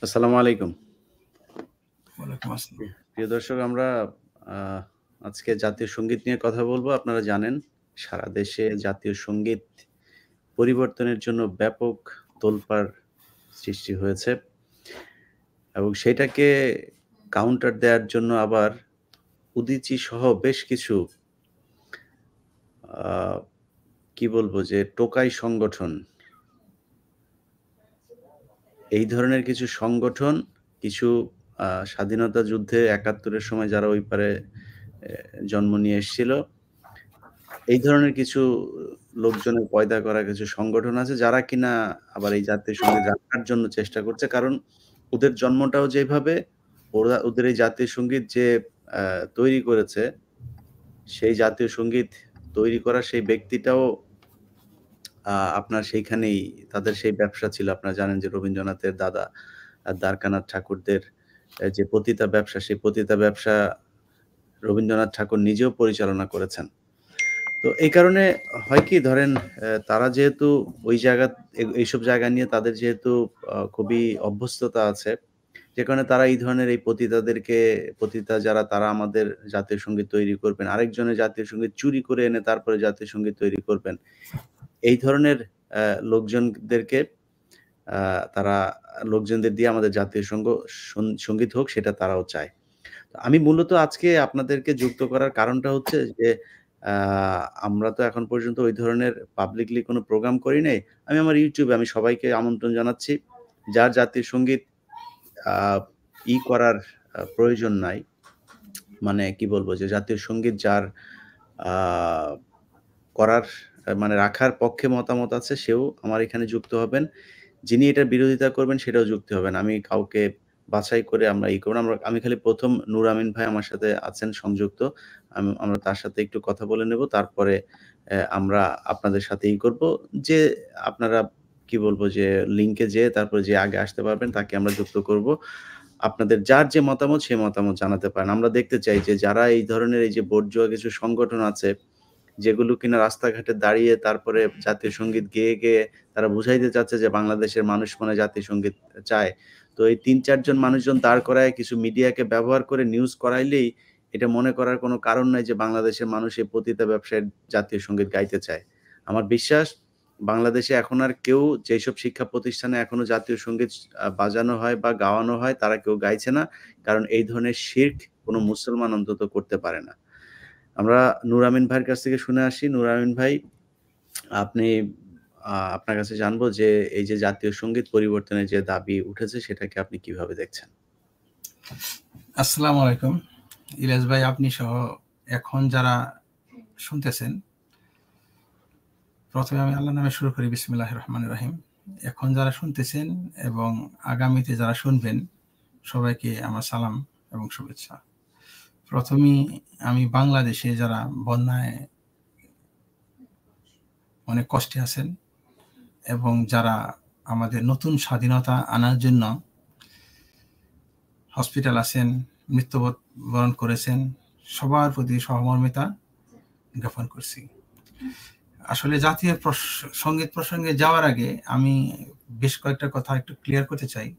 আসসালামু আলাইকুম। ওয়ালাইকুম আসসালাম। প্রিয় দর্শক, আমরা আজকে জাতীয় সঙ্গীত নিয়ে কথা বলবো। আপনারা জানেন সারা দেশে জাতীয় সঙ্গীত পরিবর্তনের জন্য ব্যাপক তোলপাড় সৃষ্টি হয়েছে এবং সেটাকে কাউন্টার দেওয়ার জন্য আবার উদীচী সহ বেশ কিছু কি বলবো যে টোকাই সংগঠন, এই ধরনের কিছু সংগঠন, কিছু স্বাধীনতা যুদ্ধে ৭১-এর সময় যারা ওই পারে জন্ম নিয়ে এসেছিল, এই ধরনের কিছু লোকজনের পয়দা করা কিছু সংগঠন আছে যারা কিনা আবার এই জাতীয় সঙ্গীত রাখার জন্য চেষ্টা করছে। কারণ ওদের জন্মটাও যেভাবে, ওদের এই জাতীয় সঙ্গীত যে তৈরি করেছে, সেই জাতীয় সঙ্গীত তৈরি করা সেই ব্যক্তিটাও আপনার সেইখানেই তাদের সেই ব্যবসা ছিল। আপনারা জানেন যে রবীন্দ্রনাথের দাদা দ্বারকানাথ ঠাকুরদের যে পতিতা ব্যবসা, সেই পতিতা ব্যবসা রবীন্দ্রনাথ ঠাকুর নিজেও পরিচালনা করেছেন। তো এই কারণে হয় কি, ধরেন তারা যেহেতু ওই জায়গা, এইসব জায়গা নিয়ে তাদের যেহেতু খুবই অভ্যস্ততা আছে, যে কারণে তারা এই ধরনের এই পতিতা যারা, তারা আমাদের জাতীয় সঙ্গীত তৈরি করবেন, আরেকজনের জাতীয় সঙ্গীত চুরি করে এনে তারপরে জাতীয় সঙ্গীত তৈরি করবেন, এই ধরনের লোকজনদেরকে তারা লোকজনদের দিয়ে আমাদের জাতীয় সঙ্গীত হোক, সেটা তারাও চায়। আমি মূলত আজকে আপনাদেরকে যুক্ত করার কারণটা হচ্ছে যে আমরা তো এখন পর্যন্ত ওই ধরনের পাবলিকলি কোনো প্রোগ্রাম করি নাই। আমি আমার ইউটিউবে আমি সবাইকে আমন্ত্রণ জানাচ্ছি, যার জাতীয় সঙ্গীত করার প্রয়োজন নাই, মানে কি বলবো যে জাতীয় সঙ্গীত যার করার মানে রাখার পক্ষে মতামত আছে, সেও আমার এখানে যুক্ত হবেন। যিনি এটার বিরোধিতা করবেন সেটাও যুক্ত হবেন। আমি কাউকে বাছাই করে আমরা করব না। আমি খালি প্রথম নূর আমিন ভাই আমার সাথে আছেন সংযুক্ত। আমরা তার সাথে একটু কথা বলে নেব। তারপরে আমরা আপনাদের সাথে করব। যে আপনারা কি বলবো যে লিংকে যেয়ে তারপরে যে আগে আসতে পারবেন তাকে আমরা যুক্ত করব। আপনাদের যার যে মতামত, সেই মতামত জানাতে পারেন। আমরা দেখতে চাই যে যারা এই ধরনের এই যে বোর্ডজোয়া কিছু সংগঠন আছে, যেগুলো কিনা রাস্তাঘাটে দাঁড়িয়ে তারপরে জাতীয় সঙ্গীত গেয়ে তারা বুঝাইতে চাচ্ছে যে বাংলাদেশের মানুষ মানে জাতীয় সঙ্গীত চায়। তো এই ৩-৪ জন মানুষজন দাঁড় করায় কিছু মিডিয়াকে ব্যবহার করে নিউজ করাইলেই এটা মনে করার কোনো কারণ নাই যে বাংলাদেশের মানুষ এই পতিতা ব্যবসায় জাতীয় সঙ্গীত গাইতে চায়। আমার বিশ্বাস বাংলাদেশে এখন আর কেউ, যেসব শিক্ষা প্রতিষ্ঠানে এখনো জাতীয় সঙ্গীত বাজানো হয় বা গাওয়ানো হয়, তারা কেউ গাইছে না। কারণ এই ধরনের শিরক কোনো মুসলমান অন্তত করতে পারে না। আমরা নূর আমিন ভাইয়ের কাছ থেকে শুনে আসি। নূর আমিন ভাই, আপনার কাছে জানবো যে এই যে জাতীয় সঙ্গীত পরিবর্তনের যে দাবি উঠেছে, সেটাকে আপনি কিভাবে দেখছেন? আসসালামু আলাইকুম ইলিয়াস ভাই, আপনি সহ এখন যারা শুনতেছেন, প্রথমে আমি আল্লাহর নামে শুরু করি, বিসমিল্লাহির রহমানির রহিম। এখন যারা শুনতেছেন এবং আগামীতে যারা শুনবেন, সবাইকে আমার সালাম এবং শুভেচ্ছা। প্রথমেই আমি বাংলাদেশে যারা বন্যায় অনেক কষ্টে আছেন এবং যারা আমাদের নতুন স্বাধীনতা আনার জন্য হসপিটাল আছেন, মৃত্যুবরণ করেছেন, সবার প্রতি সহমর্মিতা জ্ঞাপন করছি। আসলে জাতীয় সঙ্গীত প্রসঙ্গে যাওয়ার আগে আমি বেশ কয়েকটা কথা একটু ক্লিয়ার করতে চাই।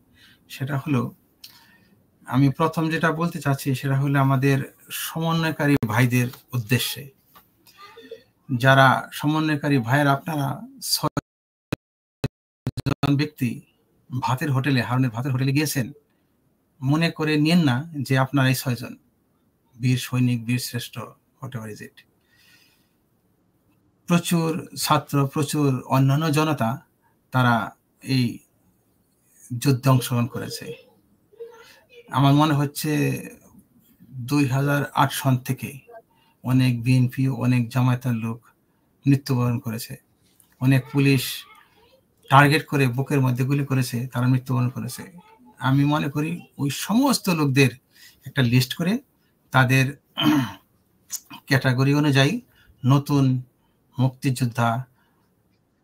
সেটা হলো, আমি প্রথম যেটা বলতে চাচ্ছি সেটা হলো আমাদের সমন্বয়কারী ভাইদের উদ্দেশ্যে। যারা সমন্বয়কারী ভাইয়ের, আপনারা ৬ জন ব্যক্তি ভাতের হোটেলে, হারুনের ভাতের হোটেলে গিয়েছেন, মনে করে নিয়েন না যে আপনারা এই ৬ জন বীর সৈনিক, বীর শ্রেষ্ঠ, হোয়াটএভার ইজ ইট। প্রচুর ছাত্র, প্রচুর অন্যান্য জনতা তারা এই যুদ্ধে অংশগ্রহণ করেছে। আমার মনে হচ্ছে ২০০৮ সন থেকে অনেক বিএনপি, অনেক জামায়াতের লোক মৃত্যুবরণ করেছে। অনেক পুলিশ টার্গেট করে বুকের মধ্যে গুলি করেছে, তারা মৃত্যুবরণ করেছে। আমি মনে করি ওই সমস্ত লোকদের একটা লিস্ট করে তাদের ক্যাটাগরি অনুযায়ী নতুন মুক্তিযোদ্ধা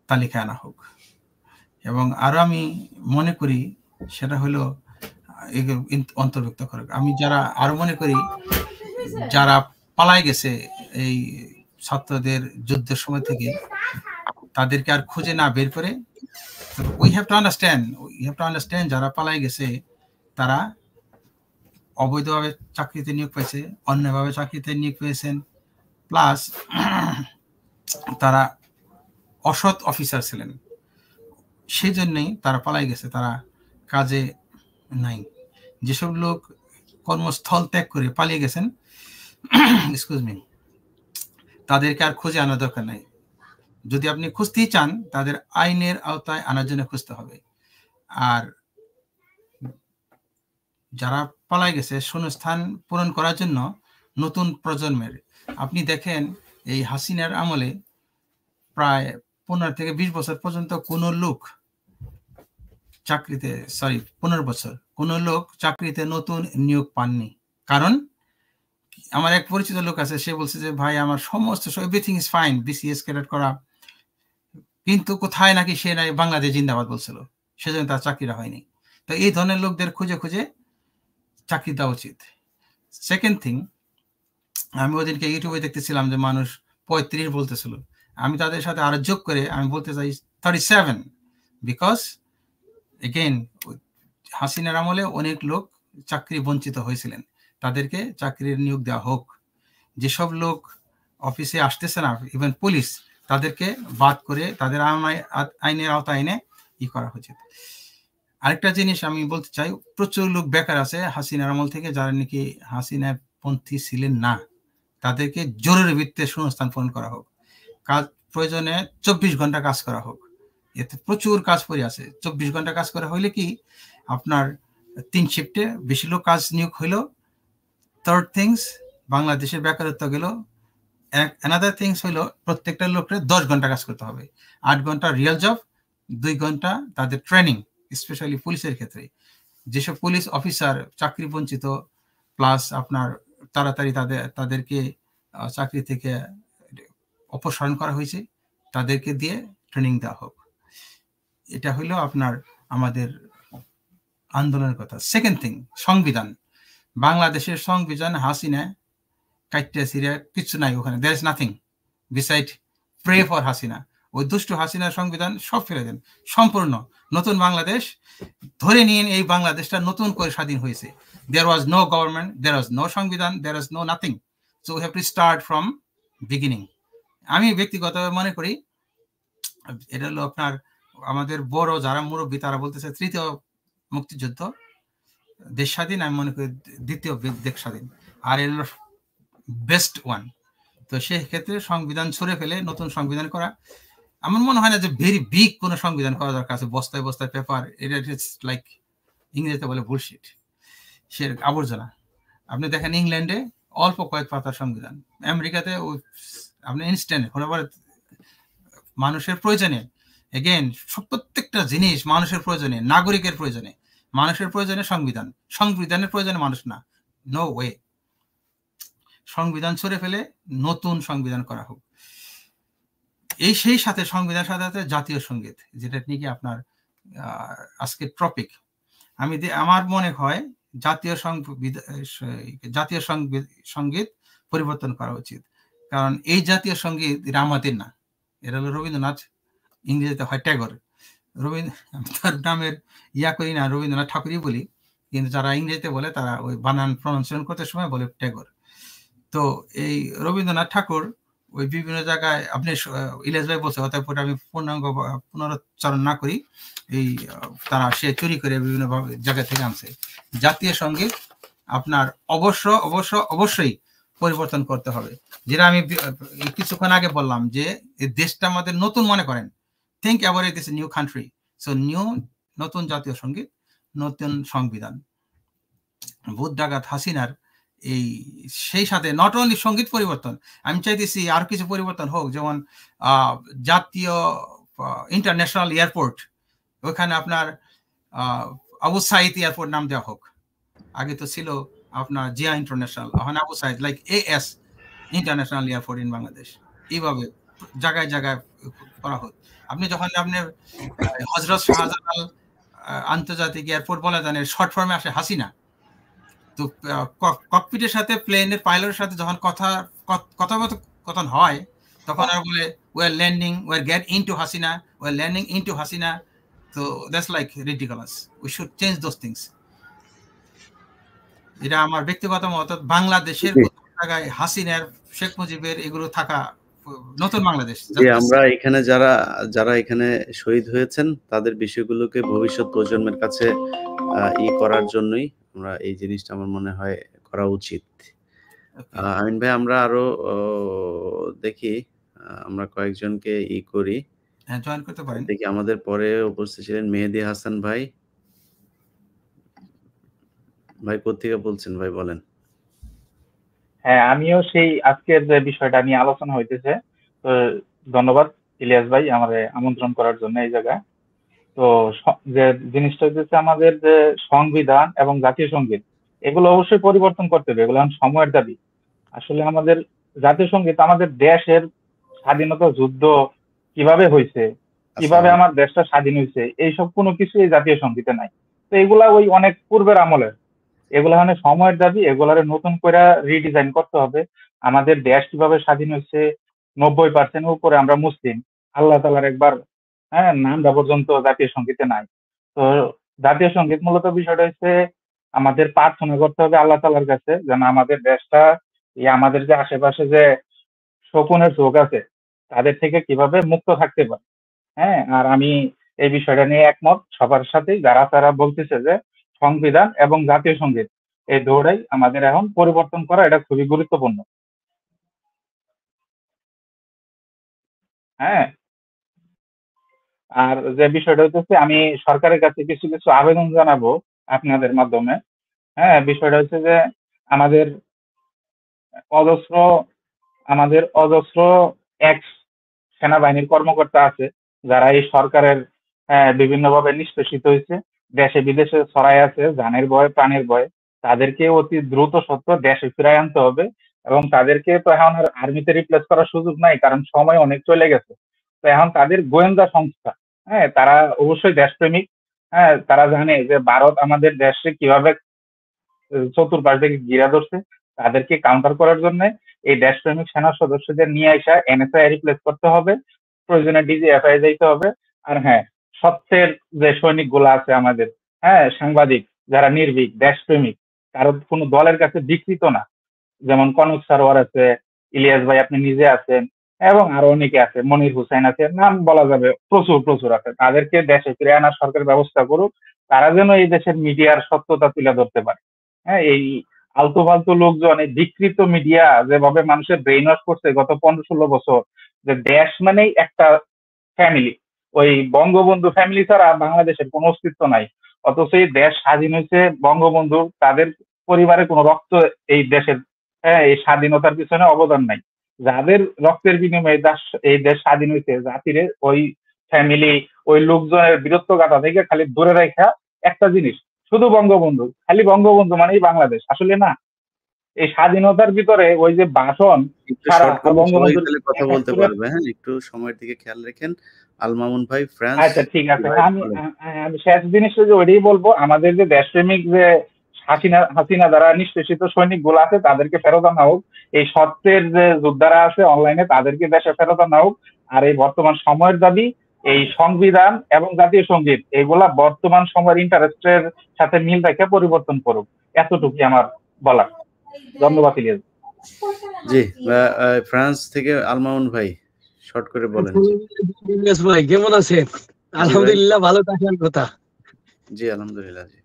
তালিকায় আনা হোক। এবং আরো আমি মনে করি সেটা হলো অন্তর্ভুক্ত করে, আমি যারা আরো মনে করি যারা পালায় গেছে এই ছাত্রদের যুদ্ধের সময় থেকে, তাদেরকে আর খুঁজে না বের করে উই হ্যাভ টু আন্ডারস্ট্যান্ড যারা পালাই গেছে তারা অবৈধভাবে চাকরিতে নিয়োগ পেয়েছে, অন্যভাবে চাকরিতে নিয়োগ পেয়েছেন, প্লাস তারা অসৎ অফিসার ছিলেন, সেই জন্যই তারা পালাই গেছে, তারা কাজে নাই। যেসব লোক কর্মস্থল ত্যাগ করে পালিয়ে গেছেন, এক্সকিউজ মি, তাদেরকে আর খুঁজে আনার দরকার নাই। যদি আপনি খুঁজতেই চান তাদের আইনের আওতায় আনার জন্য খুঁজতে হবে। আর যারা পালাই গেছে শূন্যস্থান পূরণ করার জন্য নতুন প্রজন্মের, আপনি দেখেন এই হাসিনার আমলে প্রায় 15 থেকে 20 বছর পর্যন্ত কোনো লোক চাকরিতে 15 বছর কোনো লোক চাকরিতে নতুন নিয়োগ পাননি। কারণ আমার এক পরিচিত লোক আছে, সে বলছে যে ভাই আমার সমস্ত everything is fine, BCS cadet করা, কিন্তু কোথায় নাকি সে নাই বাংলাদেশ জিন্দাবাদ বলছিল, সেজন্য তার চাকরিটা হয়নি। তো এই ধরনের লোকদের খুঁজে খুঁজে চাকরি দেওয়া উচিত। সেকেন্ড থিং, আমি ওদিনকে ইউটিউবে দেখতেছিলাম যে মানুষ 35 বলতেছিল, আমি তাদের সাথে আরো যোগ করে আমি বলতে চাই 37, বিকজ এগেইন হাসিনার আমলে অনেক লোক চাকরি বঞ্চিত হয়েছিলেন, তাদেরকে চাকরির নিয়োগ দেওয়া হোক। যেসব লোক অফিসে আসতেছে না, ইভেন পুলিশ, তাদেরকে বাদ করে তাদের আইনের আওতায় এনে ই করা উচিত। আরেকটা জিনিস আমি বলতে চাই, প্রচুর লোক বেকার আছে হাসিনার আমল থেকে, যারা নাকি হাসিনা পন্থী ছিলেন না, তাদেরকে জরুরি ভিত্তিতে শূন্যস্থান পূরণ করা হোক। কাজ প্রয়োজনে 24 ঘন্টা কাজ করা হোক, এতে প্রচুর কাজ পড়ে আছে। 24 ঘন্টা কাজ করা হইলে কি আপনার 3 শিফটে বেশি লোক কাজ নিয়োগ হইল। থার্ড থিংস, বাংলাদেশের বেকারত্ব গেল। অ্যানাদার থিংস হইল প্রত্যেকটা লোকের 10 ঘন্টা কাজ করতে হবে, 8 ঘন্টা রিয়েল জব, 2 ঘন্টা তাদের ট্রেনিং, স্পেশালি পুলিশের ক্ষেত্রে। যেসব পুলিশ অফিসার চাকরি বঞ্চিত, প্লাস আপনার তাড়াতাড়ি তাদেরকে চাকরি থেকে অপসারণ করা হয়েছে, তাদেরকে দিয়ে ট্রেনিং দেওয়া হোক। এটা হইল আপনার আমাদের আন্দোলনের কথা। সেকেন্ড থিং, সংবিধান। বাংলাদেশের সংবিধান হাসিনা কাইটে সিরিয়া কিছু নাই ওখানে, there is nothing beside pray for Hasina. ওই দুষ্ট হাসিনার সংবিধান সব ফেলে দেন, সম্পূর্ণ নতুন বাংলাদেশ ধরে নিয়ে এই বাংলাদেশটা নতুন করে স্বাধীন হয়েছে। There was no government, there was no সংবিধান, there was no nothing, so we have to start from beginning. আমি ব্যক্তিগতভাবে মনে করি এটা হলো আপনার আমাদের বড় যারা মুরব্বী তারা বলতেছে তৃতীয় মুক্তিযুদ্ধ, দেশ স্বাধীন, আমি মনে করি দ্বিতীয় দেশ স্বাধীন, আর এর বেস্ট ওয়ান। তো সেক্ষেত্রে সংবিধান ছুঁড়ে ফেলে নতুন সংবিধান করা আমার মনে হয় না যে ভেরি বিগ কোনো সংবিধান করা দরকার আছে। বস্তায় বস্তায় পেপার, এটা লাইক ইংরেজিতে বলে বুলশিট, সে আবর্জনা। আপনি দেখেন ইংল্যান্ডে অল্প কয়েক পাতার সংবিধান, আমেরিকাতে ওই আপনি ইনস্ট্যান্ট মানুষের প্রয়োজনে, এগেন প্রত্যেকটা জিনিস মানুষের প্রয়োজনে, নাগরিকের প্রয়োজনে, মানুষের প্রয়োজনে সংবিধান, সংবিধানের প্রয়োজনে মানুষ না, নো ওয়ে। সংবিধান ছুঁড়ে ফেলে নতুন সংবিধান করা হোক। এই সেই সাথে সংবিধানের সাথে সাথে জাতীয় সঙ্গীত, যেটা নাকি আপনার আজকের টপিক, আমার মনে হয় জাতীয় সঙ্গীত পরিবর্তন করা উচিত। কারণ এই জাতীয় সঙ্গীত এটা আমাদের না, এটা হলো রবীন্দ্রনাথ, ইংরেজিতে হয় ট্যাগর। তার নামের ইয়া করি না, রবীন্দ্রনাথ ঠাকুরই বলি, কিন্তু যারা ইংরেজিতে বলে তারা ওই বানান প্রনাউন্সিয়েশন করতে সময় বলে ট্যাগর। তো এই রবীন্দ্রনাথ ঠাকুর ওই বিভিন্ন জায়গায়, আপনি ইলিয়াস ভাই বলছে, অতএব আমি পূর্ণাঙ্গ পুনরুচ্চারণ না করি, এই তারা সে চুরি করে বিভিন্ন জায়গা থেকে আনছে। জাতীয় সঙ্গীত আপনার অবশ্যই পরিবর্তন করতে হবে। যেটা আমি কিছুক্ষণ আগে বললাম যে এই দেশটা আমাদের নতুন মনে করেন, think about this new country, so নতুন জাতীয় সঙ্গীত, নতুন সংবিধান। ভূত ডাকাত হাসিনার এই সেই সাথে নট অনলি সঙ্গীত পরিবর্তন, আমি চাইতেছি আর কিছু পরিবর্তন হোক, যেমন জাতীয় ইন্টারন্যাশনাল এয়ারপোর্ট, ওখানে আপনার আবু সাইদ এয়ারপোর্ট নাম দেওয়া হোক। আগে তো ছিল আপনার জিয়া ইন্টারন্যাশনাল, এখন Abu Sayeed, like AS international airport in Bangladesh. এইভাবে জায়গায় জায়গায় করা হোক। আপনি যখন আপনার হজরত শাহজালাল আন্তর্জাতিক এয়ারপোর্ট বলে জানেন, শর্ট ফর্মে আসে হাসিনা। তো ককপিটের সাথে প্লেনের পাইলটের সাথে যখন কথোপকথন হয়, তখন আর বলে we are get into Hasina, we are landing into Hasina. So that's like ridiculous. We should change those things. এটা আমার ব্যক্তিগত মত। বাংলাদেশের কোথাও জায়গায় হাসিনার, শেখ মুজিবের এগুলো থাকা নতুন বাংলাদেশ। আমরা এখানে যারা এখানে শহীদ হয়েছেন তাদের বিষয়গুলোকে ভবিষ্যৎ প্রজন্মের কাছে করার জন্যই আমরা এই জিনিসটা আমার মনে হয় করা উচিত। আমিন ভাই, আমরা আরো দেখি আমরা কয়েকজনকে করি। হ্যাঁ, জয়েন করতে পারেন। দেখি আমাদের পরে উপস্থিত ছিলেন মেহেদী হাসান ভাই। ভাই কোত্থেকে বলছেন ভাই, বলেন। হ্যাঁ, আমিও সেই আজকের যে বিষয়টা নিয়ে আলোচনা হইতেছে, তো ধন্যবাদ ইলিয়াস ভাই আমাদের আমন্ত্রণ করার জন্য এই জায়গায়। তো যে জিনিসটা হচ্ছে আমাদের যে সংবিধান এবং জাতীয় সঙ্গীত, এগুলো অবশ্যই পরিবর্তন করতে হবে, এগুলো সময়ের দাবি। আসলে আমাদের জাতীয় সঙ্গীত আমাদের দেশের স্বাধীনতা যুদ্ধ কিভাবে হয়েছে, কিভাবে আমার দেশটা স্বাধীন হয়েছে, এইসব কোনো কিছু এই জাতীয় সঙ্গীতে নাই। তো এগুলা ওই অনেক পূর্বের আমলের, এগুলা মানে সময়ের দাবি, এগুলারে নতুন করে রিডিজাইন করতে হবে। আমাদের দেশ কিভাবে স্বাধীন হয়েছে, 90% উপরে আমরা মুসলিম, আল্লাহ তাআলার একবার নামটা পর্যন্ত জাতীয় সঙ্গীতে নাই। তো জাতীয় সঙ্গীত মূলত বিষয়টা হচ্ছে আমাদের প্রার্থনা করতে হবে আল্লাহ তাআলার কাছে যেন আমাদের দেশটা আমাদের যে আশেপাশে যে শকুনের চোখ আছে তাদের থেকে কিভাবে মুক্ত থাকতে পারে। হ্যাঁ, আর আমি এই বিষয়টা নিয়ে একমত সবার সাথেই, যারা তারা বলতেছে যে সংবিধান এবং জাতীয় সঙ্গীত এই দুটোই আমাদের এখন পরিবর্তন করা, এটা খুবই গুরুত্বপূর্ণ। হ্যাঁ, আর যে বিষয়টা হচ্ছে আমি সরকারের কাছে কিছু কিছু আবেদন জানাবো আপনাদের মাধ্যমে। হ্যাঁ, বিষয়টা হচ্ছে যে আমাদের অজস্র এক্স সেনাবাহিনীর কর্মকর্তা আছে যারা এই সরকারের বিভিন্নভাবে নিষ্পেষিত হয়েছে, দেশে বিদেশে ছড়াই আছে জানের ভয় প্রাণের ভয়। তাদেরকে অতি দ্রুত সত্য দেশে ফিরাই আনতে হবে এবং তাদেরকে তো এখন আর আর্মিতে রিপ্লেস করার সুযোগ নাই, কারণ সময় অনেক চলে গেছে। তো এখন তাদের গোয়েন্দা সংস্থা, তারা অবশ্যই দেশপ্রেমিক। তারা জানে যে ভারত আমাদের দেশে কিভাবে চতুর্পাশ থেকে ঘিরা ধরছে, তাদেরকে কাউন্টার করার জন্য এই দেশপ্রেমিক সেনা সদস্যদের নিয়ে আসা এনএসআই রিপ্লেস করতে হবে, প্রয়োজনে ডিজিএফআই যাইতে হবে। আর হ্যাঁ, সত্যের যে সৈনিক গুলা আছে আমাদের, সাংবাদিক যারা নির্ভীক দেশপ্রেমিক, কারো কোনো দলের কাছে বিকৃত না, যেমন কনক সারোয়ার আছে, ইলিয়াস ভাই আপনি নিজে আছেন, এবং আরো অনেকে আছে, মনির হুসাইন আছে, নাম বলা যাবে, প্রচুর আছে। তাদেরকে দেশে ফিরে আনার সরকার ব্যবস্থা করুক, তারা যেন এই দেশের মিডিয়ার সত্যতা তুলে ধরতে পারে। এই আলতু ফালতু লোকজন, এই বিকৃত মিডিয়া যেভাবে মানুষের ব্রেইন ওয়াশ করছে গত 15-16 বছর, যে দেশ মানেই একটা ফ্যামিলি, ওই বঙ্গবন্ধু ফ্যামিলি ছাড়া বাংলাদেশের কোনো অস্তিত্ব নাই। অথচ এই দেশ স্বাধীন হয়েছে বঙ্গবন্ধু, তাদের পরিবারে কোনো রক্ত এই দেশের এই স্বাধীনতার পিছনে অবদান নাই। যাদের রক্তের বিনিময়ে এই দেশ স্বাধীন হয়েছে, জাতির ওই ফ্যামিলি, ওই লোকজনের বীরত্ব গাথা থেকে খালি দূরে রাখা একটা জিনিস, শুধু বঙ্গবন্ধু, খালি বঙ্গবন্ধু মানেই বাংলাদেশ। আসলে না, এই স্বাধীনতার ভিতরে ওই যে ভাষণ বঙ্গবন্ধুর কথা বলতে পারবে। হ্যাঁ, একটু সময়ের দিকে খেয়াল রাখেন। আল মামুন ভাই, ফ্রান্স। আচ্ছা, ঠিক আছে। আমি শেষ জিনিসটা যে ওইটাই বলবো, আমাদের যে দেশপ্রেমিক যে হাসিনা দ্বারা নিষ্পেষিত সৈনিক গুলো আছে তাদেরকে ফেরত আনা হোক, এই সত্যের যে যোদ্ধারা আছে অনলাইনে তাদেরকে দেশে ফেরত আনা হোক। আর এই বর্তমান সময়ের দাবি এই সংবিধান এবং জাতীয় সঙ্গীত, এগুলা বর্তমান সময়ের ইন্টারেস্টের সাথে মিল রেখে পরিবর্তন করুক, এতটুকুই আমার বলার। ধন্যবাদ ইলিয়াস। জি, ফ্রান্স থেকে আল মামুন ভাই শর্ট করে বলেন। ইলিয়াস ভাই কেমন আছেন? আলহামদুলিল্লাহ, ভালো থাকার কথা। জি আলহামদুলিল্লাহ। জি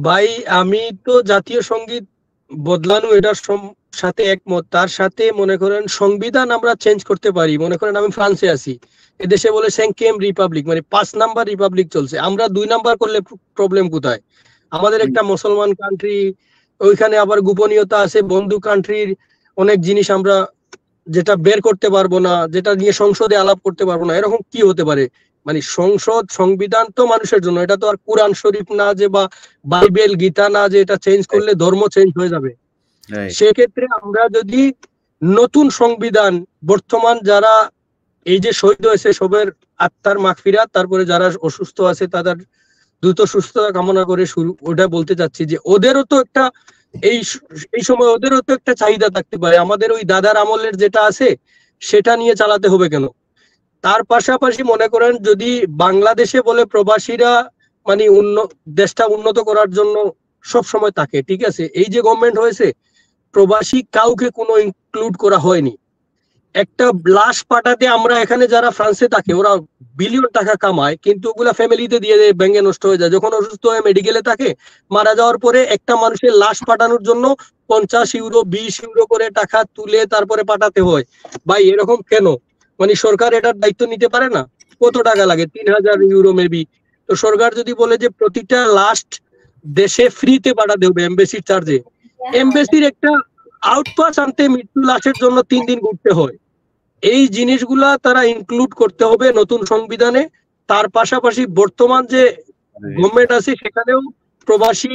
ভাই, আমি তো জাতীয় সঙ্গীত বদলানো এটার সাথে একমত। তার সাথে মনে করেন সংবিধান আমরা চেঞ্জ করতে পারি। মনে করেন আমি ফ্রান্সে আছি, এদেশে বলে সেঙ্কেম রিপাবলিক, মানে 5 নাম্বার রিপাবলিক চলছে। আমরা 2 নাম্বার করলে প্রবলেম কোথায়? আমাদের একটা মুসলমান কান্ট্রি, ওইখানে আবার গোপনীয়তা আছে, বন্ধু কান্ট্রির অনেক জিনিস আমরা যেটা বের করতে পারবো না, যেটা নিয়ে সংসদে আলাপ করতে পারবো না, এরকম কি হতে পারে? মানে সংবিধান তো মানুষের জন্য, এটা তো আর কোরআন শরীফ না যে, বা বাইবেল গীতা না যে এটা চেঞ্জ করলে ধর্ম চেঞ্জ হয়ে যাবে। সেক্ষেত্রে আমরা যদি নতুন সংবিধান, বর্তমান যারা এই যে শহীদ হয়েছে সবের আত্মার মাগফিরাত, তারপরে যারা অসুস্থ আছে তাদের দ্রুত সুস্থতা কামনা করে শুরু, ওটা বলতে চাচ্ছি যে ওদেরও তো একটা এই সময় ওদেরও তো একটা চাহিদা থাকতে পারে। আমাদের ওই দাদার আমলের যেটা আছে সেটা নিয়ে চালাতে হবে কেন? তার পাশাপাশি মনে করেন যদি বাংলাদেশে বলে প্রবাসীরা মানে দেশটা উন্নত করার জন্য সব সময় থাকে, ঠিক আছে, এই যে গভর্নমেন্ট হয়েছে প্রবাসী কাউকে কোনো ইনক্লুড করা হয়নি। একটা লাশ পাঠাতে আমরা এখানে যারা ফ্রান্সে থাকে ওরা বিলিয়ন টাকা কামায়, কিন্তু ওগুলা ফ্যামিলিতে দিয়ে দেয়, ব্যাংকে নষ্ট হয়ে যায়। যখন অসুস্থ হয়ে মেডিকেলে থাকে, মারা যাওয়ার পরে একটা মানুষের লাশ পাঠানোর জন্য 50 ইউরো 20 ইউরো করে টাকা তুলে তারপরে পাঠাতে হয়। ভাই এরকম কেন? মানে সরকার এটার দায়িত্ব নিতে পারে না? কত টাকা লাগে? 3000 ইউরো মেবি। তো সরকার যদি বলে যে প্রতিটা লাস্ট দেশে ফ্রিতে পাঠাতে হবে এমবেসির চার্জে, এমবেসির একটা আউটপাস আনতে মৃত্যু লাশের জন্য 3 দিন ঘুরতে হয়। এই জিনিসগুলা তারা ইনক্লুড করতে হবে নতুন সংবিধানে। তার পাশাপাশি বর্তমান যে গভর্নমেন্ট আছে সেখানেও প্রবাসী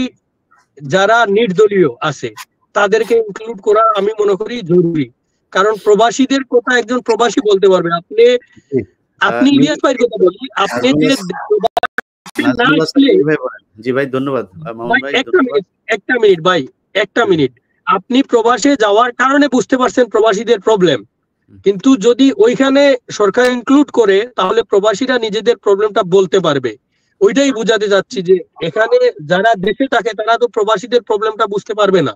যারা নির্দলীয় আছে তাদেরকে ইনক্লুড করা আমি মনে করি জরুরি, কারণ প্রবাসীদের কথা একজন প্রবাসী বলতে পারবে। আপনি ইলিয়াস ভাইয়ের কথা বলি, আপনি যে জি ভাই ধন্যবাদ। একটা মিনিট আপনি প্রবাসে যাওয়ার কারণে বুঝতে পারছেন প্রবাসীদের প্রবলেম, কিন্তু যদি ওইখানে সরকার ইনক্লুড করে তাহলে প্রবাসীরা নিজেদের প্রবলেমটা বলতে পারবে। ওইটাই বুঝাতে যাচ্ছি যে এখানে যারা দেশে থাকে তারা তো প্রবাসীদের প্রবলেমটা বুঝতে পারবে না।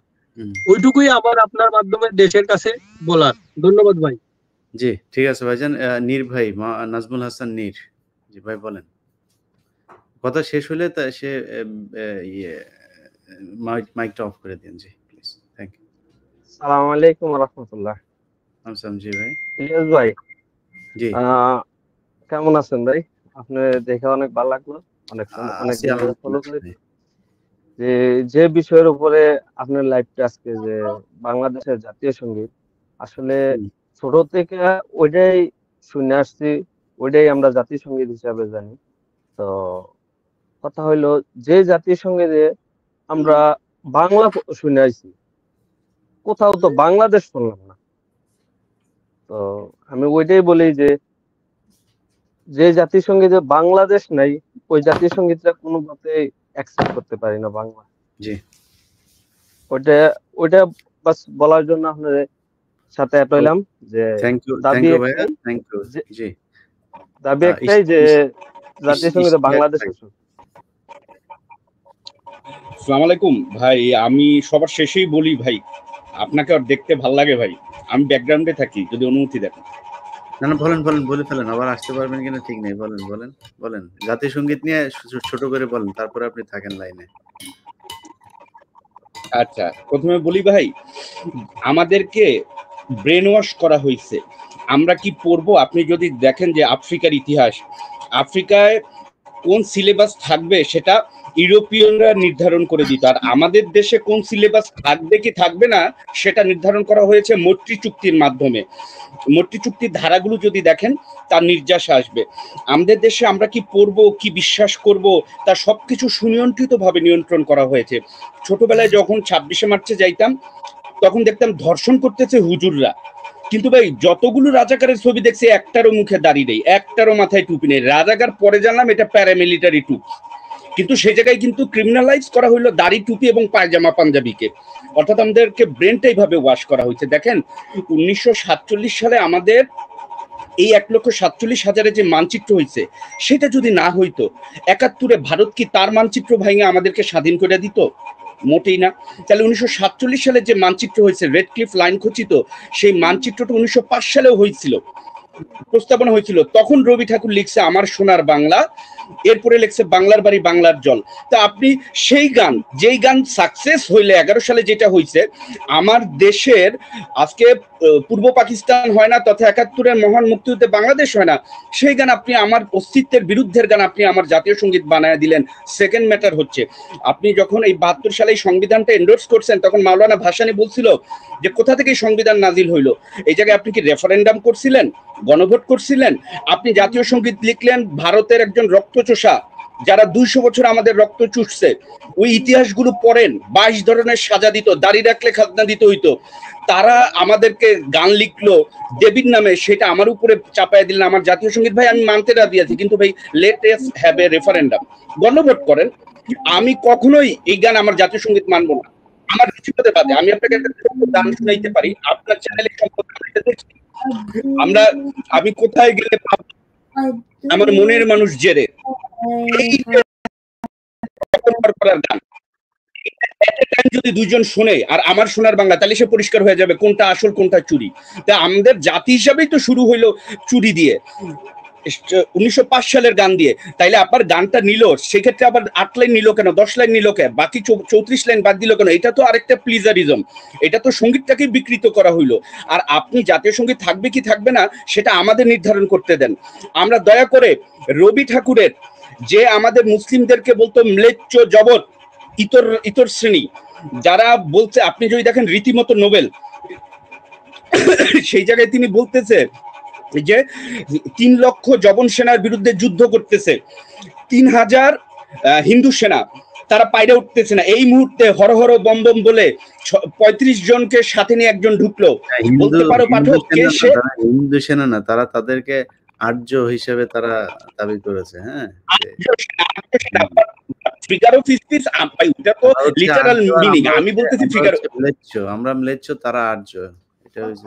ওইটুকুই আমার আপনার মাধ্যমে দেশের কাছে বলার। ধন্যবাদ ভাই। জি ঠিক আছে ভাইজান। নীর ভাই, নাজমুল হাসান নীর, জি ভাই বলেন। কথা শেষ হলে তা সে মাইকটা অফ করে দিন। জি প্লিজ, থ্যাংক ইউ। আসসালামু আলাইকুম ওয়া রাহমাতুল্লাহ। আসসালাম। জি ভাই। ইলিয়াস ভাই, জি কেমন আছেন ভাই? আপনি দেখে অনেক ভালো লাগলো, অনেক ফলো করে যে বিষয়ের উপরে আপনার লাইভটা আজকে, যে বাংলাদেশের জাতীয় সঙ্গীত, আসলে ছোট থেকে ওইটাই শুনে আসছি, ওইটাই আমরা জাতীয় সঙ্গীত হিসাবে জানি। তো কথা হইলো যে জাতীয় সঙ্গীতে আমরা বাংলা শুনে আসছি, কোথাও তো বাংলাদেশ শুনলাম না। তো আমি ওইটাই বলি যে জাতীয় সঙ্গীতে বাংলাদেশ নাই, ওই জাতীয় সঙ্গীতটা কোনো মতে অ্যাকসেপ্ট করতে পারি না বাংলা। জি ওইটা বাস বলার জন্য আপনাদের সাথে অ্যাড হইলাম যে দাবি একটাই যে জাতীয় সঙ্গীতে বাংলাদেশ। আসসালামু আলাইকুম ভাই, আমি সবার শেষেই বলি ভাই, আপনাকে আর দেখতে ভাল লাগে ভাই, আমি ব্যাকগ্রাউন্ডে থাকি, যদি অনুমতি দেন। না বলেন বলে ফেলেন, আবার আসতে পারবেন কিনা ঠিক নেই। বলেন জাতীয় সঙ্গীত নিয়ে ছোট করে বলেন, তারপরে আপনি থাকেন লাইনে। আচ্ছা, প্রথমে বলি ভাই, আমাদেরকে ব্রেন ওয়াশ করা হয়েছে। আমরা কি পড়বো? আপনি যদি দেখেন যে আফ্রিকার ইতিহাস, আফ্রিকায় কোন সিলেবাস থাকবে সেটা ইউরোপিয়ানরা নির্ধারণ করে দিত, আর আমাদের দেশে কোন সিলেবাস থাকবে কি থাকবে না সেটা নির্ধারণ করা হয়েছে মৈত্রী চুক্তির মাধ্যমে। মৈত্রী চুক্তির ধারাগুলো যদি দেখেন তার নির্যাস আসবে। আমাদের দেশে আমরা কি পড়বো, কি বিশ্বাস করব, তা সবকিছু সুনিয়ন্ত্রিতভাবে নিয়ন্ত্রণ করা হয়েছে। ছোটবেলায় যখন 26শে মার্চে যাইতাম তখন দেখতাম ধর্ষণ করতেছে হুজুররা, কিন্তু ভাই যতগুলো রাজাকারের ছবি দেখছি একটারও মুখে দাড়ি নেই, একটারও মাথায় টুপি নেই। রাজাকার পরে জানলাম এটা প্যারামিলিটারি টুপি, কিন্তু সেই জায়গায় কিন্তু ক্রিমিনালাইজ করা হইলো দাড়ি টুপি এবং পায়জামা পাঞ্জাবিকে। অর্থাৎ আমাদেরকে ব্রেনটা এইভাবে ওয়াশ করা হয়েছে। দেখেন 1947 সালে আমাদের এই 1,47,000 যে মানচিত্র হয়েছে সেটা যদি না হইতো, 71-এ ভারত কি তার মানচিত্র ভাঙে আমাদেরকে স্বাধীন করে দিত? মোটেই না। তাহলে 1947 সালে যে মানচিত্র হয়েছে, রেড ক্লিফ লাইন খচিত, সেই মানচিত্রটা 1905 সালেও হয়েছিল, প্রস্তাবনা হয়েছিল। তখন রবি ঠাকুর লিখছে আমার সোনার বাংলা, এরপরে লিখছে বাংলার বাড়ি বাংলার জল। তা আপনি সেই গান, যেই গান সাকসেস হইলে 11 সালে যেটা হয়েছে, আমার দেশের আজকে পূর্ব পাকিস্তান হয় না তথা 71-এর মহান মুক্তিযুদ্ধে বাংলাদেশ হয় না, সেই গান আপনি আমার অস্তিত্বের বিরুদ্ধের গান আপনি আমার জাতীয় সঙ্গীত বানায় দিলেন। সেকেন্ড ম্যাটার হচ্ছে, আপনি যখন এই 72 সালে এই সংবিধানটা এন্ডোর্স করছেন তখন মাওলানা ভাসানী বলছিল যে কোথা থেকে সংবিধান নাজিল হইলো। এই জায়গায় আপনি কি রেফারেন্ডাম করছিলেন, গণভোট করছিলেন? আপনি জাতীয় সঙ্গীত লিখলেন ভারতের একজন রক্তচোষা যারা 200 বছর আমাদের রক্ত চুষছে, ওই ইতিহাসগুলো পড়েন। 22 ধরনের সাজা দিত, দাড়ি রাখলে খাজনা দিতে হইতো। তারা আমাদেরকে গান লিখলো দেবীর নামে, সেটা আমার উপরে চাপায় দিলেন আমার জাতীয় সঙ্গীত। ভাই আমি মানতে রাজি আছি, কিন্তু ভাই let us have a referendum, গণভোট করেন। আমি কখনোই এই গান আমার জাতীয় সঙ্গীত মানবো না। আমার রুচিপথে বাদে আমি আপনাকে একটা গান শুনাইতে পারি, আপনার চ্যানেলে সম্পর্কে আমি কোথায় গেলে আমার মনের মানুষ জেরে, এই করার গান যদি দুইজন শোনে আর আমার সোনার বাংলা, তাহলে সে পরিষ্কার হয়ে যাবে কোনটা আসল কোনটা চুরি। তা আমাদের জাতি হিসাবেই তো শুরু হইলো চুরি দিয়ে, 1905 সালের গান দিয়ে। তাইলে আপনার গানটা নিল, সেক্ষেত্রে আবার 8 লাইন নিল কেন, 10 লাইন নিল কেন, বাকি 34 লাইন বাদ দিল কেন? এটা তো আরেকটা প্লিজারিজম, এটা তো সঙ্গীতটাকে বিকৃত করা হইলো। আর আপনি জাতীয় সঙ্গীত থাকবে কি থাকবে না সেটা আমাদের নির্ধারণ করতে দেন। আমরা দয়া করে রবি ঠাকুরের যে আমাদের মুসলিমদেরকে বলতো ম্লেচ্ছ জবর ইতর শ্রেণী, যারা বলছে, আপনি যদি দেখেন রীতিমতো নোবেল, সেই জায়গায় তিনি বলতেছে যে 3 লক্ষ জবন সেনার বিরুদ্ধে যুদ্ধ করতেছে, 3000 হিন্দু সেনা, তারা পাইরে উঠতেছে না। এই মুহূর্তে হর হর বম বম বলে 35 জনকে সাথে নিয়ে একজন ঢুকলো। বলতে পারো পাঠক কে সে? হিন্দু সেনা না, তারা তাদেরকে আর্য হিসেবে তারা দাবি করেছে। হ্যাঁ, ফিগার অফ স্পিচ, ওটা তো লিটারাল মিনিং। আমি বলতেছি ফিগার, আমরা ম্লেচ্ছ, তারা আর্য, এটা হইছে।